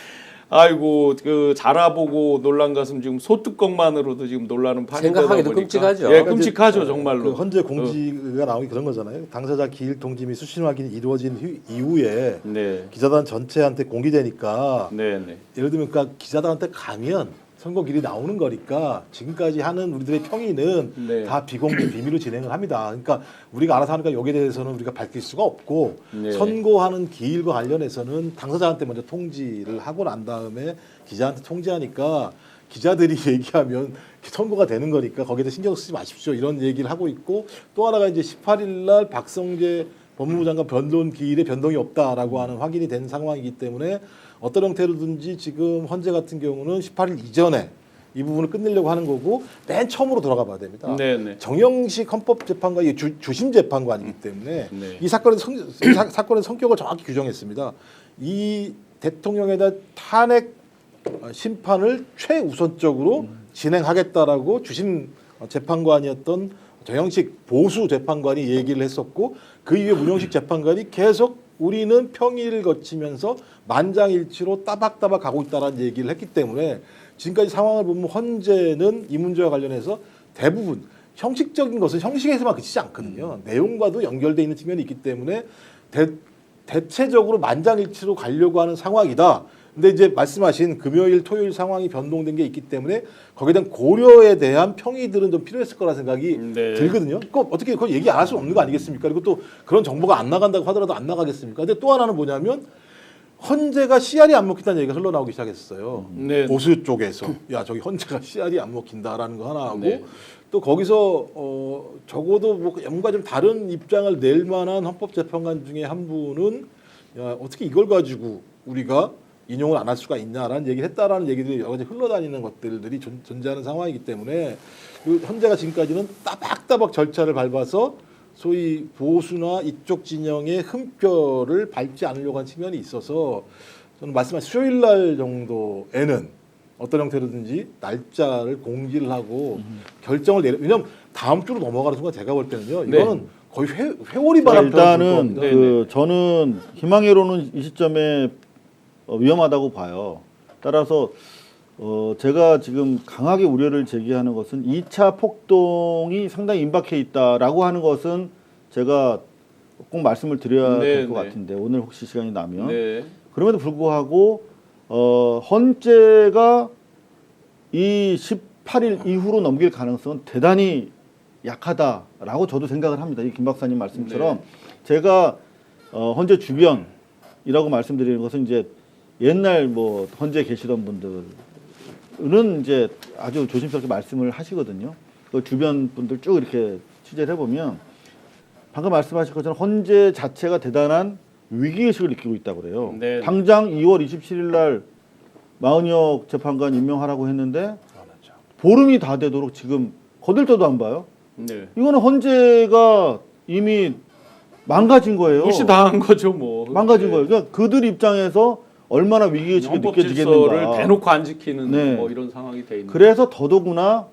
아이고 그 자라보고 놀란 가슴 지금 소뚜껑만으로도 지금 놀라는 판이 되다 생각하기도 보니까 끔찍하죠. 예, 끔찍하죠 정말로. 그 헌재 공지가 나오기 그런 거잖아요. 당사자 기일 통지 및 수신 확인이 이루어진 이후에 네, 기자단 전체한테 공개되니까 네, 네. 예를 들면 그러니까 기자단한테 가면 선거길이 나오는 거니까 지금까지 하는 우리들의 평의는 네. 다 비공개 비밀로 진행을 합니다. 그러니까 우리가 알아서 하니까 여기에 대해서는 우리가 밝힐 수가 없고 네. 선고하는 기일과 관련해서는 당사자한테 먼저 통지를 하고 난 다음에 기자한테 통지하니까 기자들이 얘기하면 선고가 되는 거니까 거기에 신경 쓰지 마십시오 이런 얘기를 하고 있고 또 하나가 이제 18일 날 박성재 법무부 장관 변론 기일에 변동이 없다라고 하는 확인이 된 상황이기 때문에 어떤 형태로든지 지금 헌재 같은 경우는 18일 이전에 이 부분을 끝내려고 하는 거고 맨 처음으로 돌아가 봐야 됩니다. 네, 네. 정영식 헌법재판관이 주심 재판관이기 때문에 네. 이 사건의 성격을 정확히 규정했습니다. 이 대통령에 대한 탄핵 심판을 최우선적으로 진행하겠다라고 주심 재판관이었던 정영식 보수 재판관이 얘기를 했었고 그 이후에 문영식 재판관이 계속 우리는 평의를 거치면서 만장일치로 따박따박 가고 있다라는 얘기를 했기 때문에 지금까지 상황을 보면 헌재는 이 문제와 관련해서 대부분 형식적인 것은 형식에서만 그치지 않거든요. 내용과도 연결되어 있는 측면이 있기 때문에 대체적으로 만장일치로 가려고 하는 상황이다. 근데 이제 말씀하신 금요일, 토요일 상황이 변동된 게 있기 때문에 거기에 대한 고려에 대한 평의들은 좀 필요했을 거라 생각이 네. 들거든요. 어떻게 그걸 얘기 안 할 수 없는 거 아니겠습니까? 그리고 또 그런 정보가 안 나간다고 하더라도 안 나가겠습니까? 근데 또 하나는 뭐냐면 헌재가 CR이 안 먹힌다는 얘기가 흘러나오기 시작했어요. 네. 보수 쪽에서 야 저기 헌재가 CR이 안 먹힌다라는 거 하나 하고 네. 또 거기서 적어도 뭔가 좀 다른 입장을 낼 만한 헌법재판관 중에 한 분은 야 어떻게 이걸 가지고 우리가 인용을 안 할 수가 있냐라는 얘기를 했다라는 얘기들이 여러 가지 흘러다니는 것들이 존재하는 상황이기 때문에 헌재가 지금까지는 따박따박 절차를 밟아서 소위 보수나 이쪽 진영의 흠결을 밟지 않으려고 한 측면이 있어서 저는 말씀하신 수요일 날 정도에는 어떤 형태로든지 날짜를 공지를 하고 결정을 왜냐면 다음 주로 넘어가는 순간 제가 볼 때는요 이거는 거의 회오리 바람 일단은 네, 그 저는 희망회로는 이 시점에 위험하다고 봐요. 따라서 제가 지금 강하게 우려를 제기하는 것은 2차 폭동이 상당히 임박해 있다라고 하는 것은 제가 꼭 말씀을 드려야 네, 될 것 네. 같은데 오늘 혹시 시간이 나면 네. 그럼에도 불구하고 헌재가 이 18일 이후로 넘길 가능성은 대단히 약하다라고 저도 생각을 합니다. 이 김 박사님 말씀처럼 제가 헌재 주변이라고 말씀드리는 것은 이제 옛날 뭐 헌재 계시던 분들은 이제 아주 조심스럽게 말씀을 하시거든요. 그 주변 분들 쭉 이렇게 취재를 해보면 방금 말씀하신 것처럼 헌재 자체가 대단한 위기의식을 느끼고 있다고 그래요. 네. 당장 2월 27일 날 마은혁 재판관 임명하라고 했는데 보름이 다 되도록 지금 거들떠도 안 봐요. 네. 이거는 헌재가 이미 망가진 거예요. 무시당한 거죠 뭐. 망가진 네. 거예요. 그러니까 그들 입장에서 얼마나 위기의식이 헌법 느껴지겠는가. 질서를 대놓고 안 지키는 네. 뭐 이런 상황이 돼 있는. 그래서 더더구나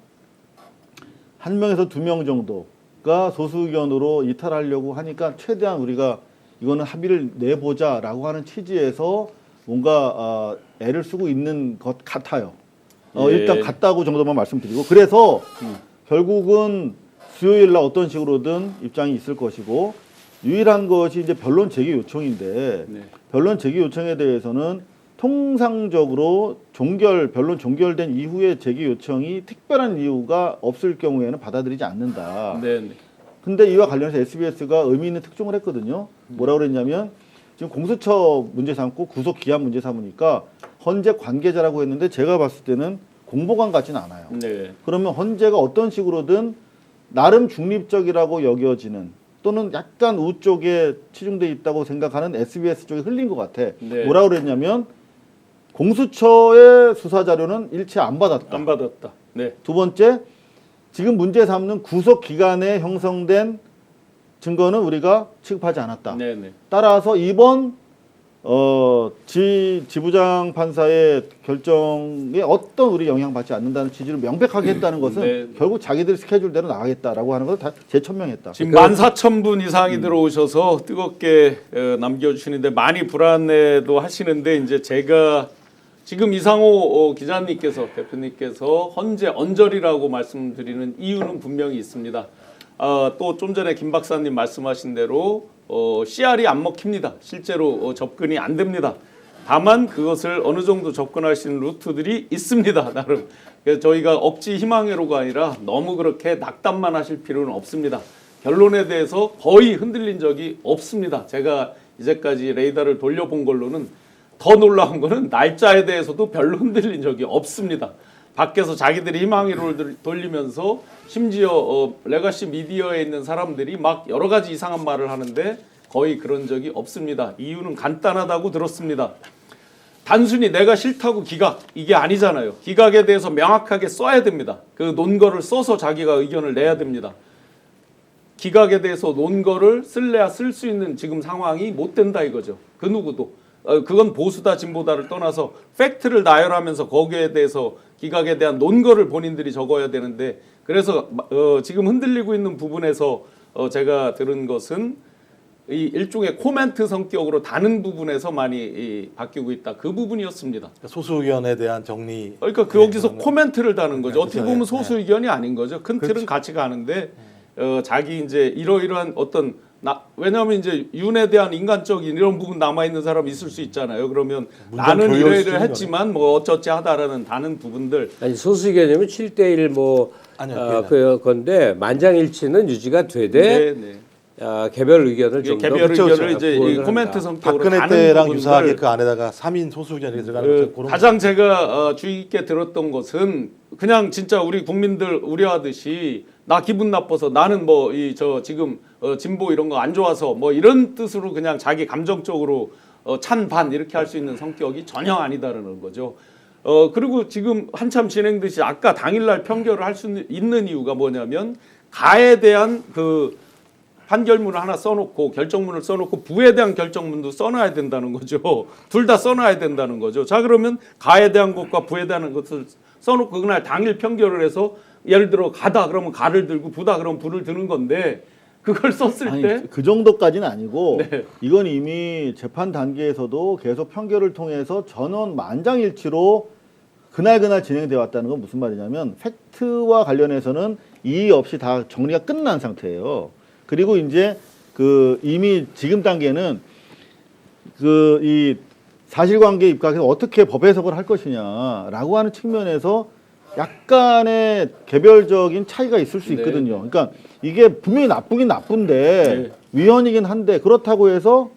한 명에서 두 명 정도가 소수 의견으로 이탈하려고 하니까 최대한 우리가 이거는 합의를 내보자라고 하는 취지에서 뭔가 애를 쓰고 있는 것 같아요. 예. 일단 같다고 정도만 말씀드리고 그래서 결국은 수요일 날 어떤 식으로든 입장이 있을 것이고 유일한 것이 이제 변론 제기 요청인데 네. 변론 제기 요청에 대해서는 통상적으로 변론 종결된 이후에 제기 요청이 특별한 이유가 없을 경우에는 받아들이지 않는다. 네. 네. 근데 이와 관련해서 SBS가 의미 있는 특종을 했거든요. 뭐라고 그랬냐면 지금 공수처 문제 삼고 구속 기한 문제 삼으니까 헌재 관계자라고 했는데 제가 봤을 때는 공보관 같지는 않아요. 네. 그러면 헌재가 어떤 식으로든 나름 중립적이라고 여겨지는 또는 약간 우쪽에 치중돼 있다고 생각하는 SBS 쪽에 흘린 것 같아. 네. 뭐라고 그랬냐면 공수처의 수사 자료는 일체 안 받았다. 안 받았다. 네. 두 번째, 지금 문제 삼는 구속 기간에 형성된 증거는 우리가 취급하지 않았다. 네. 네. 따라서 이번 지부장 판사의 결정에 어떤 우리 영향받지 않는다는 취지를 명백하게 했다는 것은 네. 결국 자기들 스케줄대로 나가겠다라고 하는 것을 다 재천명했다. 지금 14,000분 이상이 들어오셔서 뜨겁게 남겨주시는데 많이 불안해도 하시는데 이제 제가 지금 이상호 기자님께서 대표님께서 헌재 언저리라고 말씀드리는 이유는 분명히 있습니다. 또 좀 전에 김 박사님 말씀하신 대로 CR이 안 먹힙니다. 실제로 접근이 안 됩니다. 다만 그것을 어느 정도 접근할 수 있는 루트들이 있습니다. 나름. 그래서 저희가 억지 희망회로가 아니라 너무 그렇게 낙담만 하실 필요는 없습니다. 결론에 대해서 거의 흔들린 적이 없습니다. 제가 이제까지 레이더를 돌려본 걸로는 더 놀라운 거는 날짜에 대해서도 별로 흔들린 적이 없습니다. 밖에서 자기들이 희망회로를 돌리면서 심지어 레가시 미디어에 있는 사람들이 막 여러 가지 이상한 말을 하는데 거의 그런 적이 없습니다. 이유는 간단하다고 들었습니다. 단순히 내가 싫다고 기각 이게 아니잖아요. 기각에 대해서 명확하게 써야 됩니다. 그 논거를 써서 자기가 의견을 내야 됩니다. 기각에 대해서 논거를 쓸래야 쓸 수 있는 지금 상황이 못 된다 이거죠. 그 누구도. 그건 보수다 진보다를 떠나서 팩트를 나열하면서 거기에 대해서 기각에 대한 논거를 본인들이 적어야 되는데 그래서 지금 흔들리고 있는 부분에서 제가 들은 것은 이 일종의 코멘트 성격으로 다른 부분에서 많이 바뀌고 있다. 그 부분이었습니다. 소수 의견에 대한 정리. 그러니까 거기서 코멘트를 다는 거죠. 어떻게 그렇죠. 보면 소수 의견이 아닌 거죠. 큰 틀은 같이 가는데 자기 이제 이러이러한 어떤 왜냐하면 이제 윤에 대한 인간적인 이런 부분 남아 있는 사람이 있을 수 있잖아요. 그러면 나는 이러이러 했지만 뭐 어쩌지 하다라는 다른 부분들. 아니 소수 의견이면 7대1 뭐 아니요, 건데 만장일치는 유지가 되되 네. 개별 의견을 좀 더 개별 의견을 이제 이 부각을 코멘트 한다. 성격으로 박근혜 가는 때랑 부분들. 유사하게 그 안에다가 3인 소수 의견이 들어가는 그런 가장 제가 주의 깊게 들었던 것은 그냥 진짜 우리 국민들 우려하듯이 나 기분 나빠서 나는 뭐 지금 진보 이런 거 안 좋아서 뭐 이런 뜻으로 그냥 자기 감정적으로 찬반 이렇게 할 수 있는 성격이 전혀 아니다라는 거죠. 그리고 지금 한참 진행듯이 아까 당일날 평결을 할 수 있는 이유가 뭐냐면 가에 대한 그 판결문을 하나 써놓고 결정문을 써놓고 부에 대한 결정문도 써놔야 된다는 거죠. 둘 다 써놔야 된다는 거죠. 자 그러면 가에 대한 것과 부에 대한 것을 써놓고 그날 당일 평결을 해서 예를 들어 가다 그러면 가를 들고 부다 그러면 부를 드는 건데 그걸 썼을 아니, 때 그 정도까지는 아니고 네. 이건 이미 재판 단계에서도 계속 판결을 통해서 전원 만장일치로 그날 진행되어 왔다는 건 무슨 말이냐면 팩트와 관련해서는 이의 없이 다 정리가 끝난 상태예요. 그리고 이제 그 이미 지금 단계는 그 이 사실관계 입각해서 어떻게 법 해석을 할 것이냐라고 하는 측면에서 약간의 개별적인 차이가 있을 수 있거든요. 그러니까 이게 분명히 나쁘긴 나쁜데 위헌이긴 한데 그렇다고 해서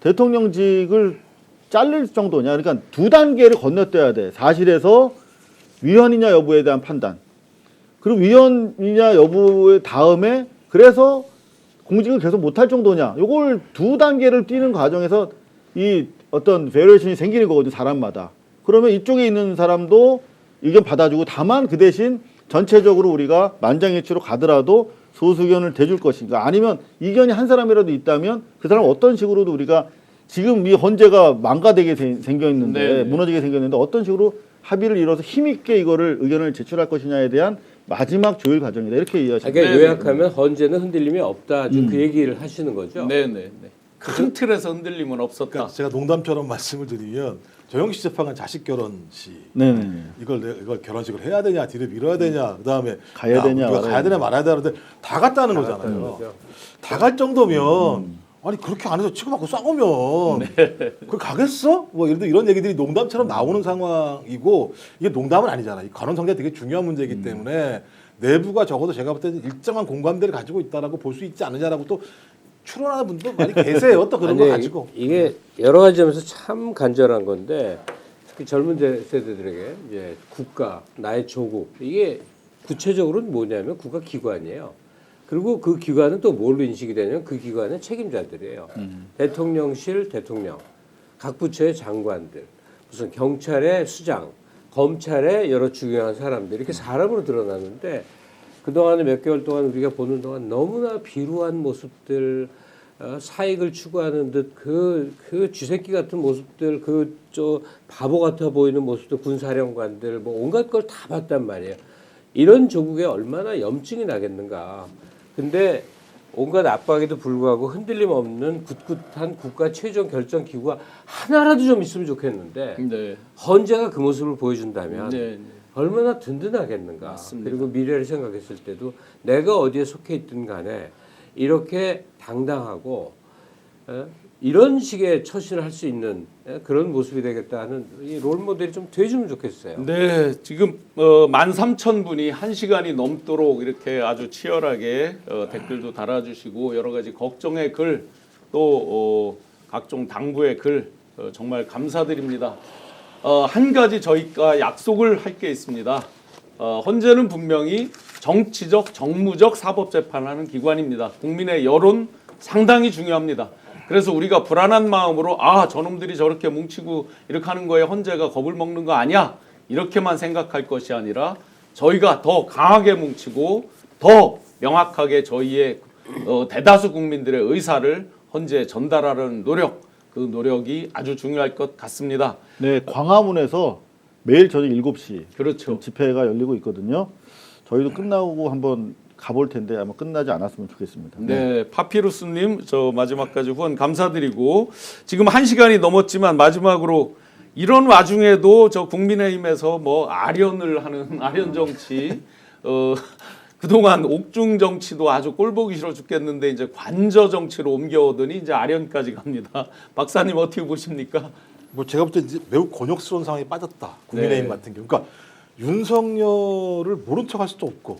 대통령직을 잘릴 정도냐. 그러니까 두 단계를 건너뛰어야 돼. 사실에서 위헌이냐 여부에 대한 판단. 그리고 위헌이냐 여부의 다음에 그래서 공직을 계속 못할 정도냐. 요걸 두 단계를 뛰는 과정에서 이 어떤 베리에이션이 생기는 거거든요. 사람마다. 그러면 이쪽에 있는 사람도 의견 받아주고 다만 그 대신 전체적으로 우리가 만장일치로 가더라도 소수 의견을 대줄 것인가. 아니면 이견이 한 사람이라도 있다면 그 사람 어떤 식으로도 우리가 지금 이 헌재가 망가되게 생겨 있는데 무너지게 생겼는데 어떤 식으로 합의를 이뤄서 힘있게 이거를 의견을 제출할 것이냐에 대한 마지막 조율 과정이다. 이렇게 이해하시면 그러니까 요약하면 헌재는 흔들림이 없다. 지금 그 얘기를 하시는 거죠. 네네. 큰 틀에서 흔들림은 없었다. 그러니까 제가 농담처럼 말씀을 드리면 정영식 재판관 자식 결혼식 네네. 이걸 결혼식을 해야 되냐 뒤를 밀어야 되냐 그다음에 가야 되냐, 우리가 말아야 가야 되냐 말아야 되는데 다 갔다는 거잖아요. 다 갈 정도면 아니 그렇게 안 해서 치고받고 싸우면 그걸 가겠어? 뭐 이런 얘기들이 농담처럼 나오는 상황이고 이게 농담은 아니잖아요. 이 관원 성대가 되게 중요한 문제이기 때문에 내부가 적어도 제가 볼 때는 일정한 공감대를 가지고 있다라고 볼 수 있지 않느냐라고 또 추론하는 분도 많이 계세요. 또 그런 거 가지고. 이게 여러 가지 점에서 참 간절한 건데 특히 젊은 세대들에게 이제 국가, 나의 조국 이게 구체적으로는 뭐냐면 국가 기관이에요. 그리고 그 기관은 또 뭘로 인식이 되냐면 그 기관의 책임자들이에요. 대통령실 대통령, 각 부처의 장관들, 무슨 경찰의 수장, 검찰의 여러 중요한 사람들 이렇게 사람으로 드러나는데 그동안에 몇 개월 동안 우리가 보는 동안 너무나 비루한 모습들, 사익을 추구하는 듯 그 쥐새끼 같은 모습들, 바보 같아 보이는 모습들, 군사령관들 뭐 온갖 걸 다 봤단 말이에요. 이런 조국에 얼마나 염증이 나겠는가. 근데 온갖 압박에도 불구하고 흔들림 없는 굳굳한 국가 최종 결정 기구가 하나라도 좀 있으면 좋겠는데 네. 헌재가 그 모습을 보여준다면 네. 얼마나 든든하겠는가. 맞습니다. 그리고 미래를 생각했을 때도 내가 어디에 속해 있든 간에 이렇게 당당하고 이런 식의 처신을 할 수 있는 그런 모습이 되겠다는 이 롤 모델이 좀 돼주면 좋겠어요. 네, 지금 13,000분이 1시간이 넘도록 이렇게 아주 치열하게 댓글도 달아주시고 여러 가지 걱정의 글, 또 각종 당부의 글 정말 감사드립니다. 한 가지 저희가 약속을 할 게 있습니다. 헌재는 분명히 정치적, 정무적 사법재판하는 기관입니다. 국민의 여론 상당히 중요합니다. 그래서 우리가 불안한 마음으로 저놈들이 저렇게 뭉치고 이렇게 하는 거에 헌재가 겁을 먹는 거 아니야? 이렇게만 생각할 것이 아니라 저희가 더 강하게 뭉치고 더 명확하게 저희의 대다수 국민들의 의사를 헌재에 전달하려는 노력, 그 노력이 아주 중요할 것 같습니다. 네, 광화문에서 매일 저녁 7시 그렇죠. 집회가 열리고 있거든요. 저희도 끝나고 한번 가볼 텐데 아마 끝나지 않았으면 좋겠습니다. 네, 파피루스님 저 마지막까지 후원 감사드리고 지금 1시간이 넘었지만 마지막으로 이런 와중에도 저 국민의힘에서 뭐 아련을 하는 아련 정치 그동안 옥중 정치도 아주 꼴보기 싫어 죽겠는데 이제 관저 정치로 옮겨오더니 이제 아련까지 갑니다. 박사님 어떻게 보십니까? 뭐 제가 볼 때 이제 매우 곤욕스러운 상황에 빠졌다. 국민의힘 네. 같은 경우. 그러니까 윤석열을 모른 척할 수도 없고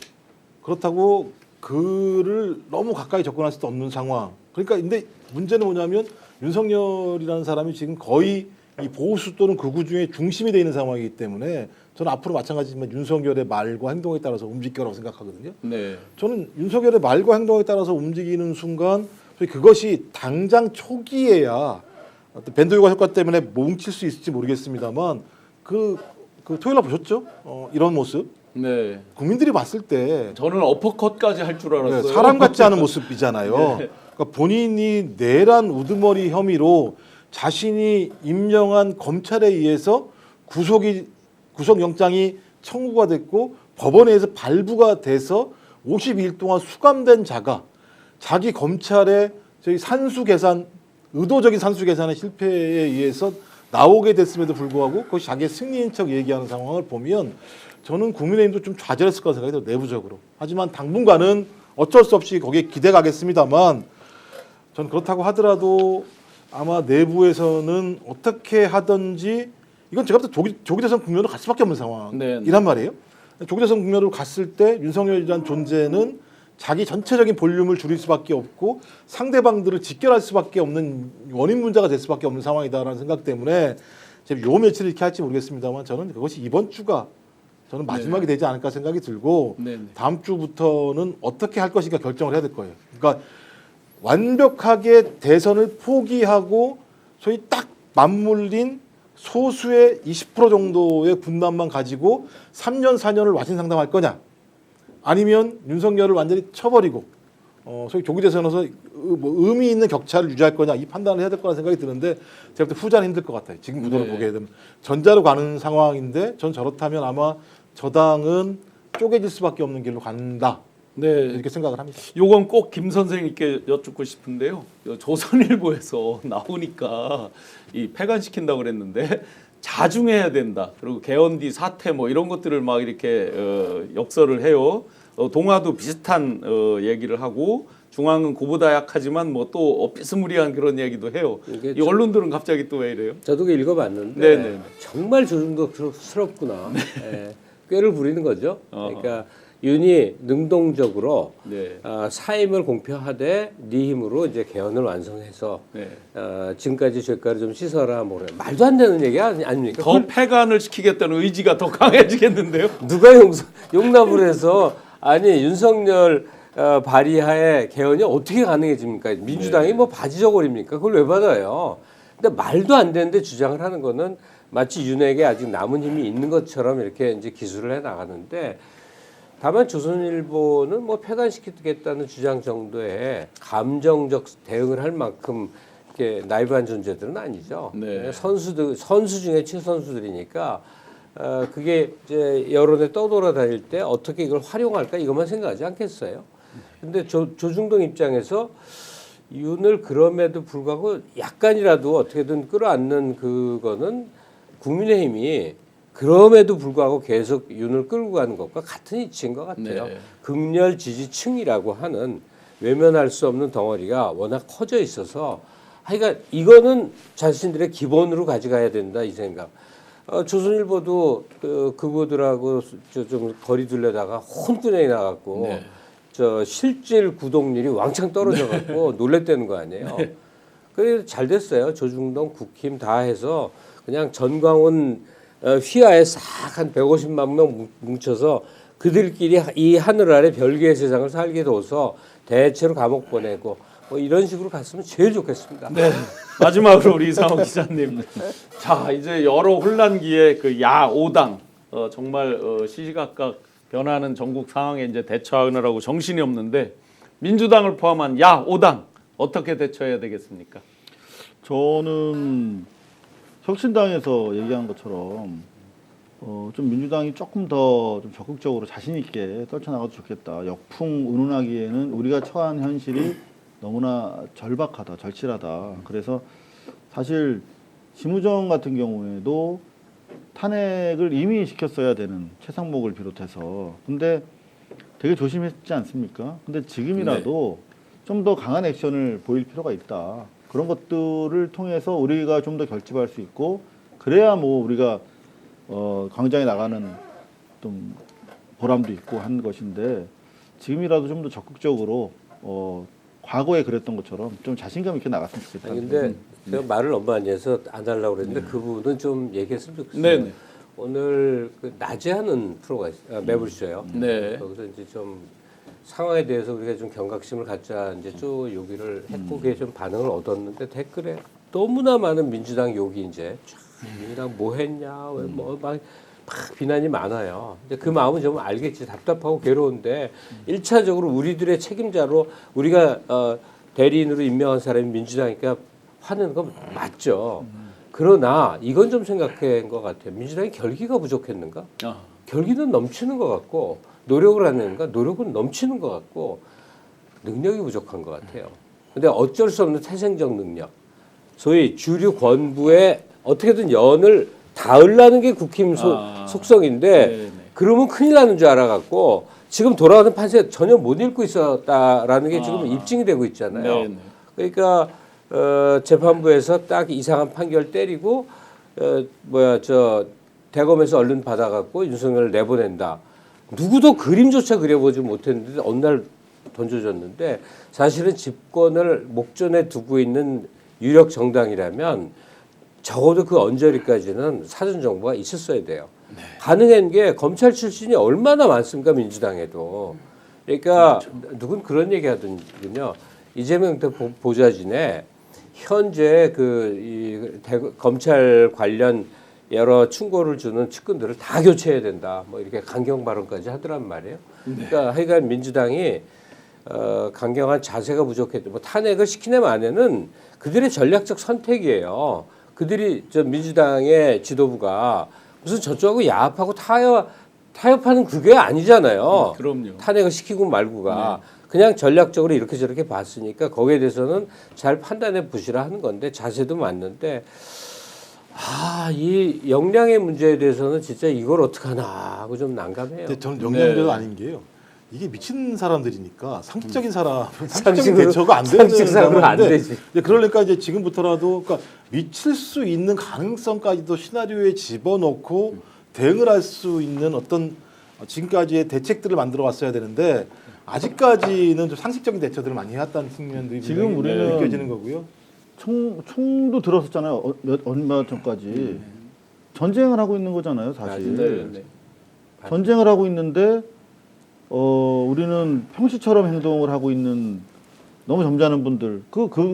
그렇다고 그를 너무 가까이 접근할 수도 없는 상황. 그러니까 근데 문제는 뭐냐면 윤석열이라는 사람이 지금 거의 이 보수 또는 극우 중에 중심이 되어 있는 상황이기 때문에 저는 앞으로 마찬가지지만 윤석열의 말과 행동에 따라서 움직일 거라고 생각하거든요. 네. 저는 윤석열의 말과 행동에 따라서 움직이는 순간 그것이 당장 초기에야 어떤 밴드 효과 효과 때문에 뭉칠 수 있을지 모르겠습니다만 그 토요일 날 보셨죠? 이런 모습. 네. 국민들이 봤을 때 저는 어퍼컷까지 할 줄 알았어요. 네, 사람 같지 않은 모습이잖아요. 네. 그러니까 본인이 내란 우두머리 혐의로 자신이 임명한 검찰에 의해서 구속영장이 청구가 됐고 법원에 의해서 발부가 돼서 52일 동안 수감된 자가 자기 검찰의 저희 산수 계산, 의도적인 산수 계산의 실패에 의해서 나오게 됐음에도 불구하고 그것이 자기의 승리인 척 얘기하는 상황을 보면 저는 국민의힘도 좀 좌절했을 거라 생각이 들어요. 내부적으로. 하지만 당분간은 어쩔 수 없이 거기에 기대가겠습니다만 저는 그렇다고 하더라도 아마 내부에서는 어떻게 하든지 이건 제가 볼 때 조기 대선 국면으로 갈 수밖에 없는 상황이란 말이에요. 조기 대선 국면으로 갔을 때 윤석열이라는 존재는 자기 전체적인 볼륨을 줄일 수밖에 없고 상대방들을 직결할 수밖에 없는 원인 문제가 될 수밖에 없는 상황이다라는 생각 때문에 제가 요 며칠 이렇게 할지 모르겠습니다만 저는 그것이 이번 주가 저는 마지막이 되지 않을까 생각이 들고 다음 주부터는 어떻게 할 것인가 결정을 해야 될 거예요. 그러니까 완벽하게 대선을 포기하고 소위 딱 맞물린 소수의 20% 정도의 분단만 가지고 3년 4년을 와신상담할 거냐 아니면 윤석열을 완전히 쳐버리고 소위 조기 대선에서 뭐 의미 있는 격차를 유지할 거냐 이 판단을 해야 될 거라 생각이 드는데 제가 볼 때 후자는 힘들 것 같아요. 지금 구도를 보게 되면 전자로 가는 상황인데 전 저렇다면 아마 저당은 쪼개질 수밖에 없는 길로 간다. 네. 이렇게 생각을 합니다. 요건 꼭 김 선생님께 여쭙고 싶은데요. 조선일보에서 나오니까 이 폐간시킨다고 그랬는데 자중해야 된다. 그리고 개헌 뒤 사태 뭐 이런 것들을 막 이렇게 역설을 해요. 동아도 비슷한 얘기를 하고 중앙은 그보다 약하지만 뭐 또 비스무리한 그런 얘기도 해요. 이 언론들은 갑자기 또 왜 이래요? 저도 그 읽어봤는데 네네. 정말 조중독스럽구나. 예, 꾀를 부리는 거죠. 그러니까 윤이 능동적으로 네. 사임을 공표하되 네 힘으로 이제 개헌을 완성해서 네. 지금까지 죄가를 좀 씻어라 뭐래 말도 안 되는 얘기 아닙니까? 더 폐간을 시키겠다는 의지가 더 강해지겠는데요. 누가 용납을 해서 아니 윤석열 발의하에 개헌이 어떻게 가능해집니까? 민주당이 뭐 바지저고리입니까? 그걸 왜 받아요? 근데 말도 안 되는데 주장을 하는 거는 마치 윤에게 아직 남은 힘이 있는 것처럼 이렇게 이제 기술을 해 나가는데 다만 조선일보는 뭐 폐간시키겠다는 주장 정도의 감정적 대응을 할 만큼 이렇게 나이브한 존재들은 아니죠. 네. 선수 중에 최선수들이니까 그게 이제 여론에 떠돌아다닐 때 어떻게 이걸 활용할까 이것만 생각하지 않겠어요. 근데 조중동 입장에서 윤을 그럼에도 불구하고 약간이라도 어떻게든 끌어안는 그거는 국민의힘이 그럼에도 불구하고 계속 윤을 끌고 가는 것과 같은 이치인 것 같아요. 네. 극렬 지지층이라고 하는 외면할 수 없는 덩어리가 워낙 커져 있어서 하여간 이거는 자신들의 기본으로 가져가야 된다 이 생각. 조선일보도 그거들하고 좀 거리 둘려다가 혼꾸녕이 나갔고 네. 저 실질 구독률이 왕창 떨어져 갖고 놀랬다는 거 아니에요. 그래서 잘 됐어요. 조중동 국힘 다 해서 그냥 전광훈 휘하에 싹 한 150만 명 뭉쳐서 그들끼리 이 하늘 아래 별개의 세상을 살게 둬서 대체로 감옥 보내고 뭐 이런 식으로 갔으면 제일 좋겠습니다. 네. 마지막으로 우리 이상호 기자님. 자, 이제 여러 혼란기에 그 야오당 정말 시시각각 변하는 전국 상황에 이제 대처하느라고 정신이 없는데 민주당을 포함한 야오당 어떻게 대처해야 되겠습니까? 저는 혁신당에서 얘기한 것처럼 좀 민주당이 조금 더 좀 적극적으로 자신 있게 떨쳐나가도 좋겠다. 역풍 운운하기에는 우리가 처한 현실이 너무나 절박하다, 절실하다. 그래서 사실 심우정 같은 경우에도 탄핵을 이미 시켰어야 되는 최상목을 비롯해서 근데 되게 조심했지 않습니까? 근데 지금이라도 좀 더 강한 액션을 보일 필요가 있다. 그런 것들을 통해서 우리가 좀 더 결집할 수 있고 그래야 뭐 우리가 광장에 나가는 좀 보람도 있고 한 것인데 지금이라도 좀 더 적극적으로 과거에 그랬던 것처럼 좀 자신감 있게 나갔으면 좋겠다. 근데 제가 말을 너무 많이 해서 안 하려고 그랬는데 그 부분은 좀 얘기했으면 좋겠어요. 네네. 오늘 그 낮에 하는 프로가 매불쇼요. 네. 거기서 이제 좀 상황에 대해서 우리가 좀 경각심을 갖자 이제 쭉 요기를 했고 그게 좀 반응을 얻었는데 댓글에 너무나 많은 민주당 욕이 이제 쫙 민주당 뭐 했냐 왜뭐막 비난이 많아요. 근데 그 마음은 좀 알겠지. 답답하고 괴로운데 1차적으로 우리들의 책임자로 우리가 대리인으로 임명한 사람이 민주당이니까 화내는 건 맞죠. 그러나 이건 좀 생각한 것 같아요. 민주당이 결기가 부족했는가? 결기는 넘치는 것 같고 노력을 하는가? 노력은 넘치는 것 같고 능력이 부족한 것 같아요. 근데 어쩔 수 없는 태생적 능력. 소위 주류 권부에 어떻게든 연을 닿으려는 게 국힘 속성인데 네네. 그러면 큰일 나는 줄 알아갖고 지금 돌아가는 판세 전혀 못 읽고 있었다라는 게 지금 입증이 되고 있잖아요. 네네. 그러니까 재판부에서 딱 이상한 판결 때리고 대검에서 얼른 받아갖고 윤석열을 내보낸다. 누구도 그림조차 그려보지 못했는데 어느 날 던져졌는데 사실은 집권을 목전에 두고 있는 유력 정당이라면 적어도 그 언저리까지는 사전 정보가 있었어야 돼요. 가능한 게 검찰 출신이 얼마나 많습니까 민주당에도. 그러니까 누군 그런 얘기 하더군요. 이재명 보좌진에 현재 검찰 관련 여러 충고를 주는 측근들을 다 교체해야 된다. 뭐 이렇게 강경 발언까지 하더란 말이에요. 그러니까 하여간 민주당이 강경한 자세가 부족했고 뭐 탄핵을 시키는 안에는 그들의 전략적 선택이에요. 그들이 민주당의 지도부가 무슨 저쪽하고 야합하고 타협하는 그게 아니잖아요. 그럼요. 탄핵을 시키고 말고가 그냥 전략적으로 이렇게 저렇게 봤으니까 거기에 대해서는 잘 판단해 보시라 하는 건데 자세도 맞는데 이 역량의 문제에 대해서는 진짜 이걸 어떡하나 하고 좀 난감해요. 근데 저는 영양제가 아닌 게요. 이게 미친 사람들이니까 상식적인 상식적인 대처가 안 되는 상식상으로 안 되지. 그러니까 이제 지금부터라도 그러니까 미칠 수 있는 가능성까지도 시나리오에 집어넣고 대응을 할 수 있는 어떤 지금까지의 대책들을 만들어 왔어야 되는데 아직까지는 좀 상식적인 대처들을 많이 해왔다는 측면들이 지금 우리는 느껴지는 거고요. 총도 들었었잖아요. 얼마 전까지 전쟁을 하고 있는 거잖아요, 사실. 네. 전쟁을 하고 있는데 우리는 평시처럼 행동을 하고 있는 너무 점잖은 분들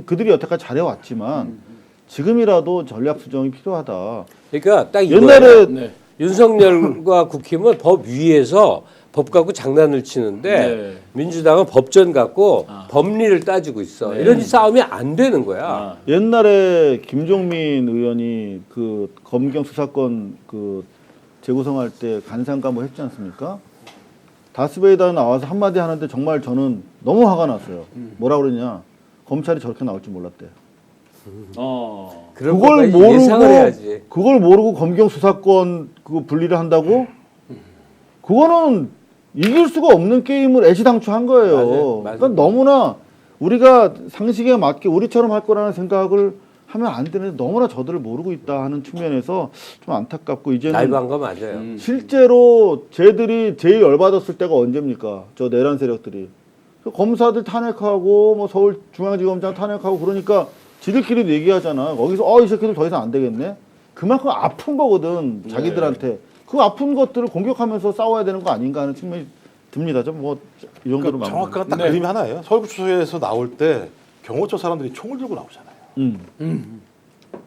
그들이 여태까지 잘해왔지만 지금이라도 전략 수정이 필요하다. 그러니까 딱 옛날에 네. 윤석열과 국힘은 법 위에서 법 갖고 장난을 치는데 네. 민주당은 법전 갖고 법리를 따지고 있어. 이런 싸움이 안 되는 거야. 옛날에 김종민 의원이 그 검경 수사권 그 재구성할 때 간상가 뭐 했지 않습니까? 다스베이더 나와서 한마디 하는데 정말 저는 너무 화가 났어요. 뭐라 그러냐? 검찰이 저렇게 나올 줄 몰랐대. 그런 그걸 것까지 예상을 해야지. 모르고 그걸 모르고 검경 수사권 그거 분리를 한다고? 그거는 이길 수가 없는 게임을 애시당초 한 거예요. 맞아요. 그러니까 너무나 우리가 상식에 맞게 우리처럼 할 거라는 생각을 하면 안 되는데 너무나 저들을 모르고 있다 하는 측면에서 좀 안타깝고 이제는 라이브한 거 맞아요. 실제로 쟤들이 제일 열받았을 때가 언제입니까? 저 내란 세력들이 검사들 탄핵하고 뭐 서울중앙지검장 탄핵하고 그러니까 지들끼리도 얘기하잖아. 거기서 이 새끼들 더 이상 안 되겠네. 그만큼 아픈 거거든 자기들한테. 그 아픈 것들을 공격하면서 싸워야 되는 거 아닌가 하는 측면이 듭니다. 좀 뭐 이 정도로 그러니까 정확한 딱 네. 그림이 하나예요. 서울구치소에서 나올 때 경호처 사람들이 총을 들고 나오잖아요.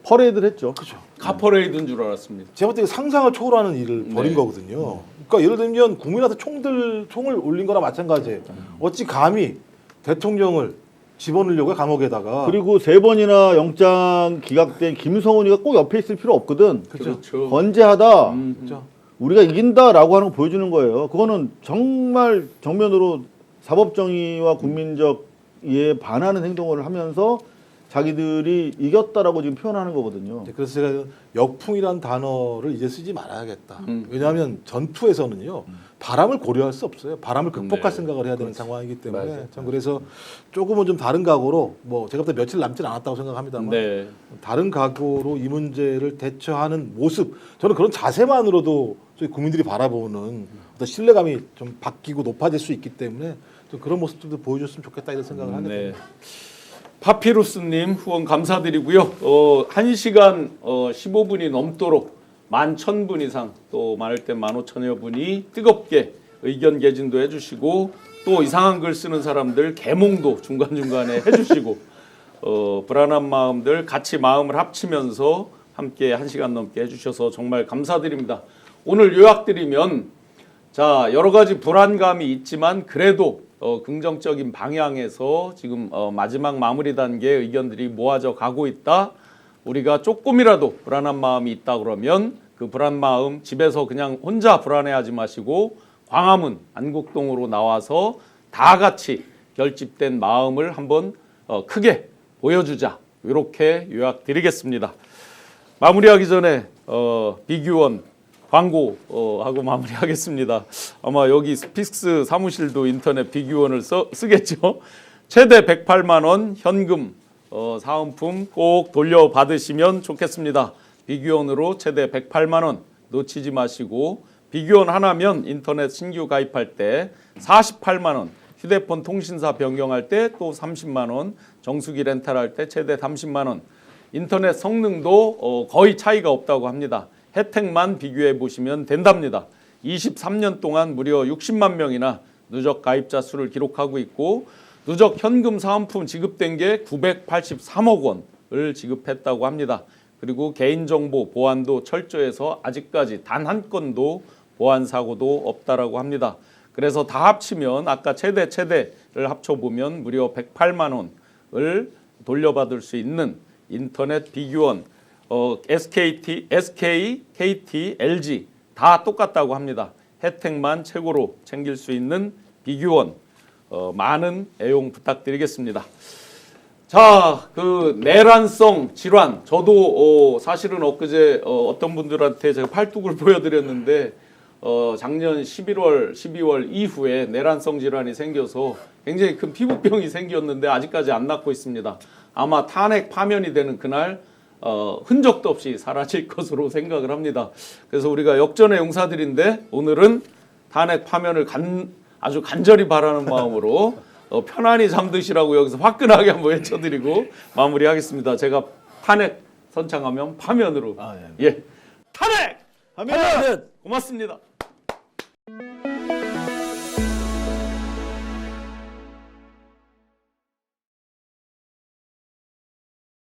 퍼레이드를 했죠. 그렇죠. 카퍼레이드인 줄 알았습니다. 제가 볼 때 상상을 초월하는 일을 벌인 거거든요. 그러니까 예를 들면 국민한테 총을 올린 거나 마찬가지예요. 어찌 감히 대통령을 집어넣으려고 감옥에다가 그리고 3번이나 영장 기각된 김성훈이가 꼭 옆에 있을 필요 없거든. 그렇죠. 건재하다. 그렇죠. 우리가 이긴다라고 하는 거 보여주는 거예요. 그거는 정말 정면으로 사법정의와 국민적 이에 반하는 행동을 하면서 자기들이 이겼다라고 지금 표현하는 거거든요. 그래서 제가 역풍이란 단어를 이제 쓰지 말아야겠다. 왜냐하면 전투에서는요 바람을 고려할 수 없어요. 바람을 극복할 네. 생각을 해야 되는 상황이기 때문에 맞아요. 전 그래서 조금은 좀 다른 각오로 뭐 제가 볼 때 며칠 남진 않았다고 생각합니다만 네. 다른 각오로 이 문제를 대처하는 모습 저는 그런 자세만으로도 저희 국민들이 바라보는 어떤 신뢰감이 좀 바뀌고 높아질 수 있기 때문에 좀 그런 모습들도 보여줬으면 좋겠다 이런 생각을 하게 네. 됩니다. 파피루스님 후원 감사드리고요. 1시간 15분이 넘도록 11,000분 이상 또 많을 때 15,000여 분이 뜨겁게 의견 개진도 해주시고 또 이상한 글 쓰는 사람들 개몽도 중간중간에 해주시고 불안한 마음들 같이 마음을 합치면서 함께 1시간 넘게 해주셔서 정말 감사드립니다. 오늘 요약드리면 자 여러 가지 불안감이 있지만 그래도 긍정적인 방향에서 지금 마지막 마무리 단계 의견들이 모아져 가고 있다. 우리가 조금이라도 불안한 마음이 있다 그러면 그 불안 마음 집에서 그냥 혼자 불안해하지 마시고 광화문 안국동으로 나와서 다 같이 결집된 마음을 한번 크게 보여주자. 이렇게 요약드리겠습니다. 마무리하기 전에 비규원 광고하고 마무리하겠습니다. 아마 여기 스픽스 사무실도 인터넷 비규원을 쓰겠죠. 최대 108만 원 현금 사은품 꼭 돌려받으시면 좋겠습니다. 비규원으로 최대 108만 원 놓치지 마시고 비규원 하나면 인터넷 신규 가입할 때 48만 원, 휴대폰 통신사 변경할 때 또 30만 원, 정수기 렌탈할 때 최대 30만 원. 인터넷 성능도 거의 차이가 없다고 합니다. 혜택만 비교해 보시면 된답니다. 23년 동안 무려 60만 명이나 누적 가입자 수를 기록하고 있고 누적 현금 사은품 지급된 게 983억 원을 지급했다고 합니다. 그리고 개인정보 보안도 철저해서 아직까지 단 한 건도 보안 사고도 없다라고 합니다. 그래서 다 합치면 아까 최대를 합쳐보면 무려 108만 원을 돌려받을 수 있는 인터넷 비규원 SK, KT, LG 다 똑같다고 합니다. 혜택만 최고로 챙길 수 있는 비규원 많은 애용 부탁드리겠습니다. 자, 그 내란성 질환 저도 사실은 엊그제 어떤 분들한테 제가 팔뚝을 보여드렸는데 작년 11월, 12월 이후에 내란성 질환이 생겨서 굉장히 큰 피부병이 생겼는데 아직까지 안 낫고 있습니다. 아마 탄핵 파면이 되는 그날 흔적도 없이 사라질 것으로 생각을 합니다. 그래서 우리가 역전의 용사들인데 오늘은 탄핵 파면을 아주 간절히 바라는 마음으로 편안히 잠드시라고 여기서 화끈하게 한번 외쳐드리고 마무리하겠습니다. 제가 탄핵 선창하면 파면으로 예 탄핵! 하면 고맙습니다.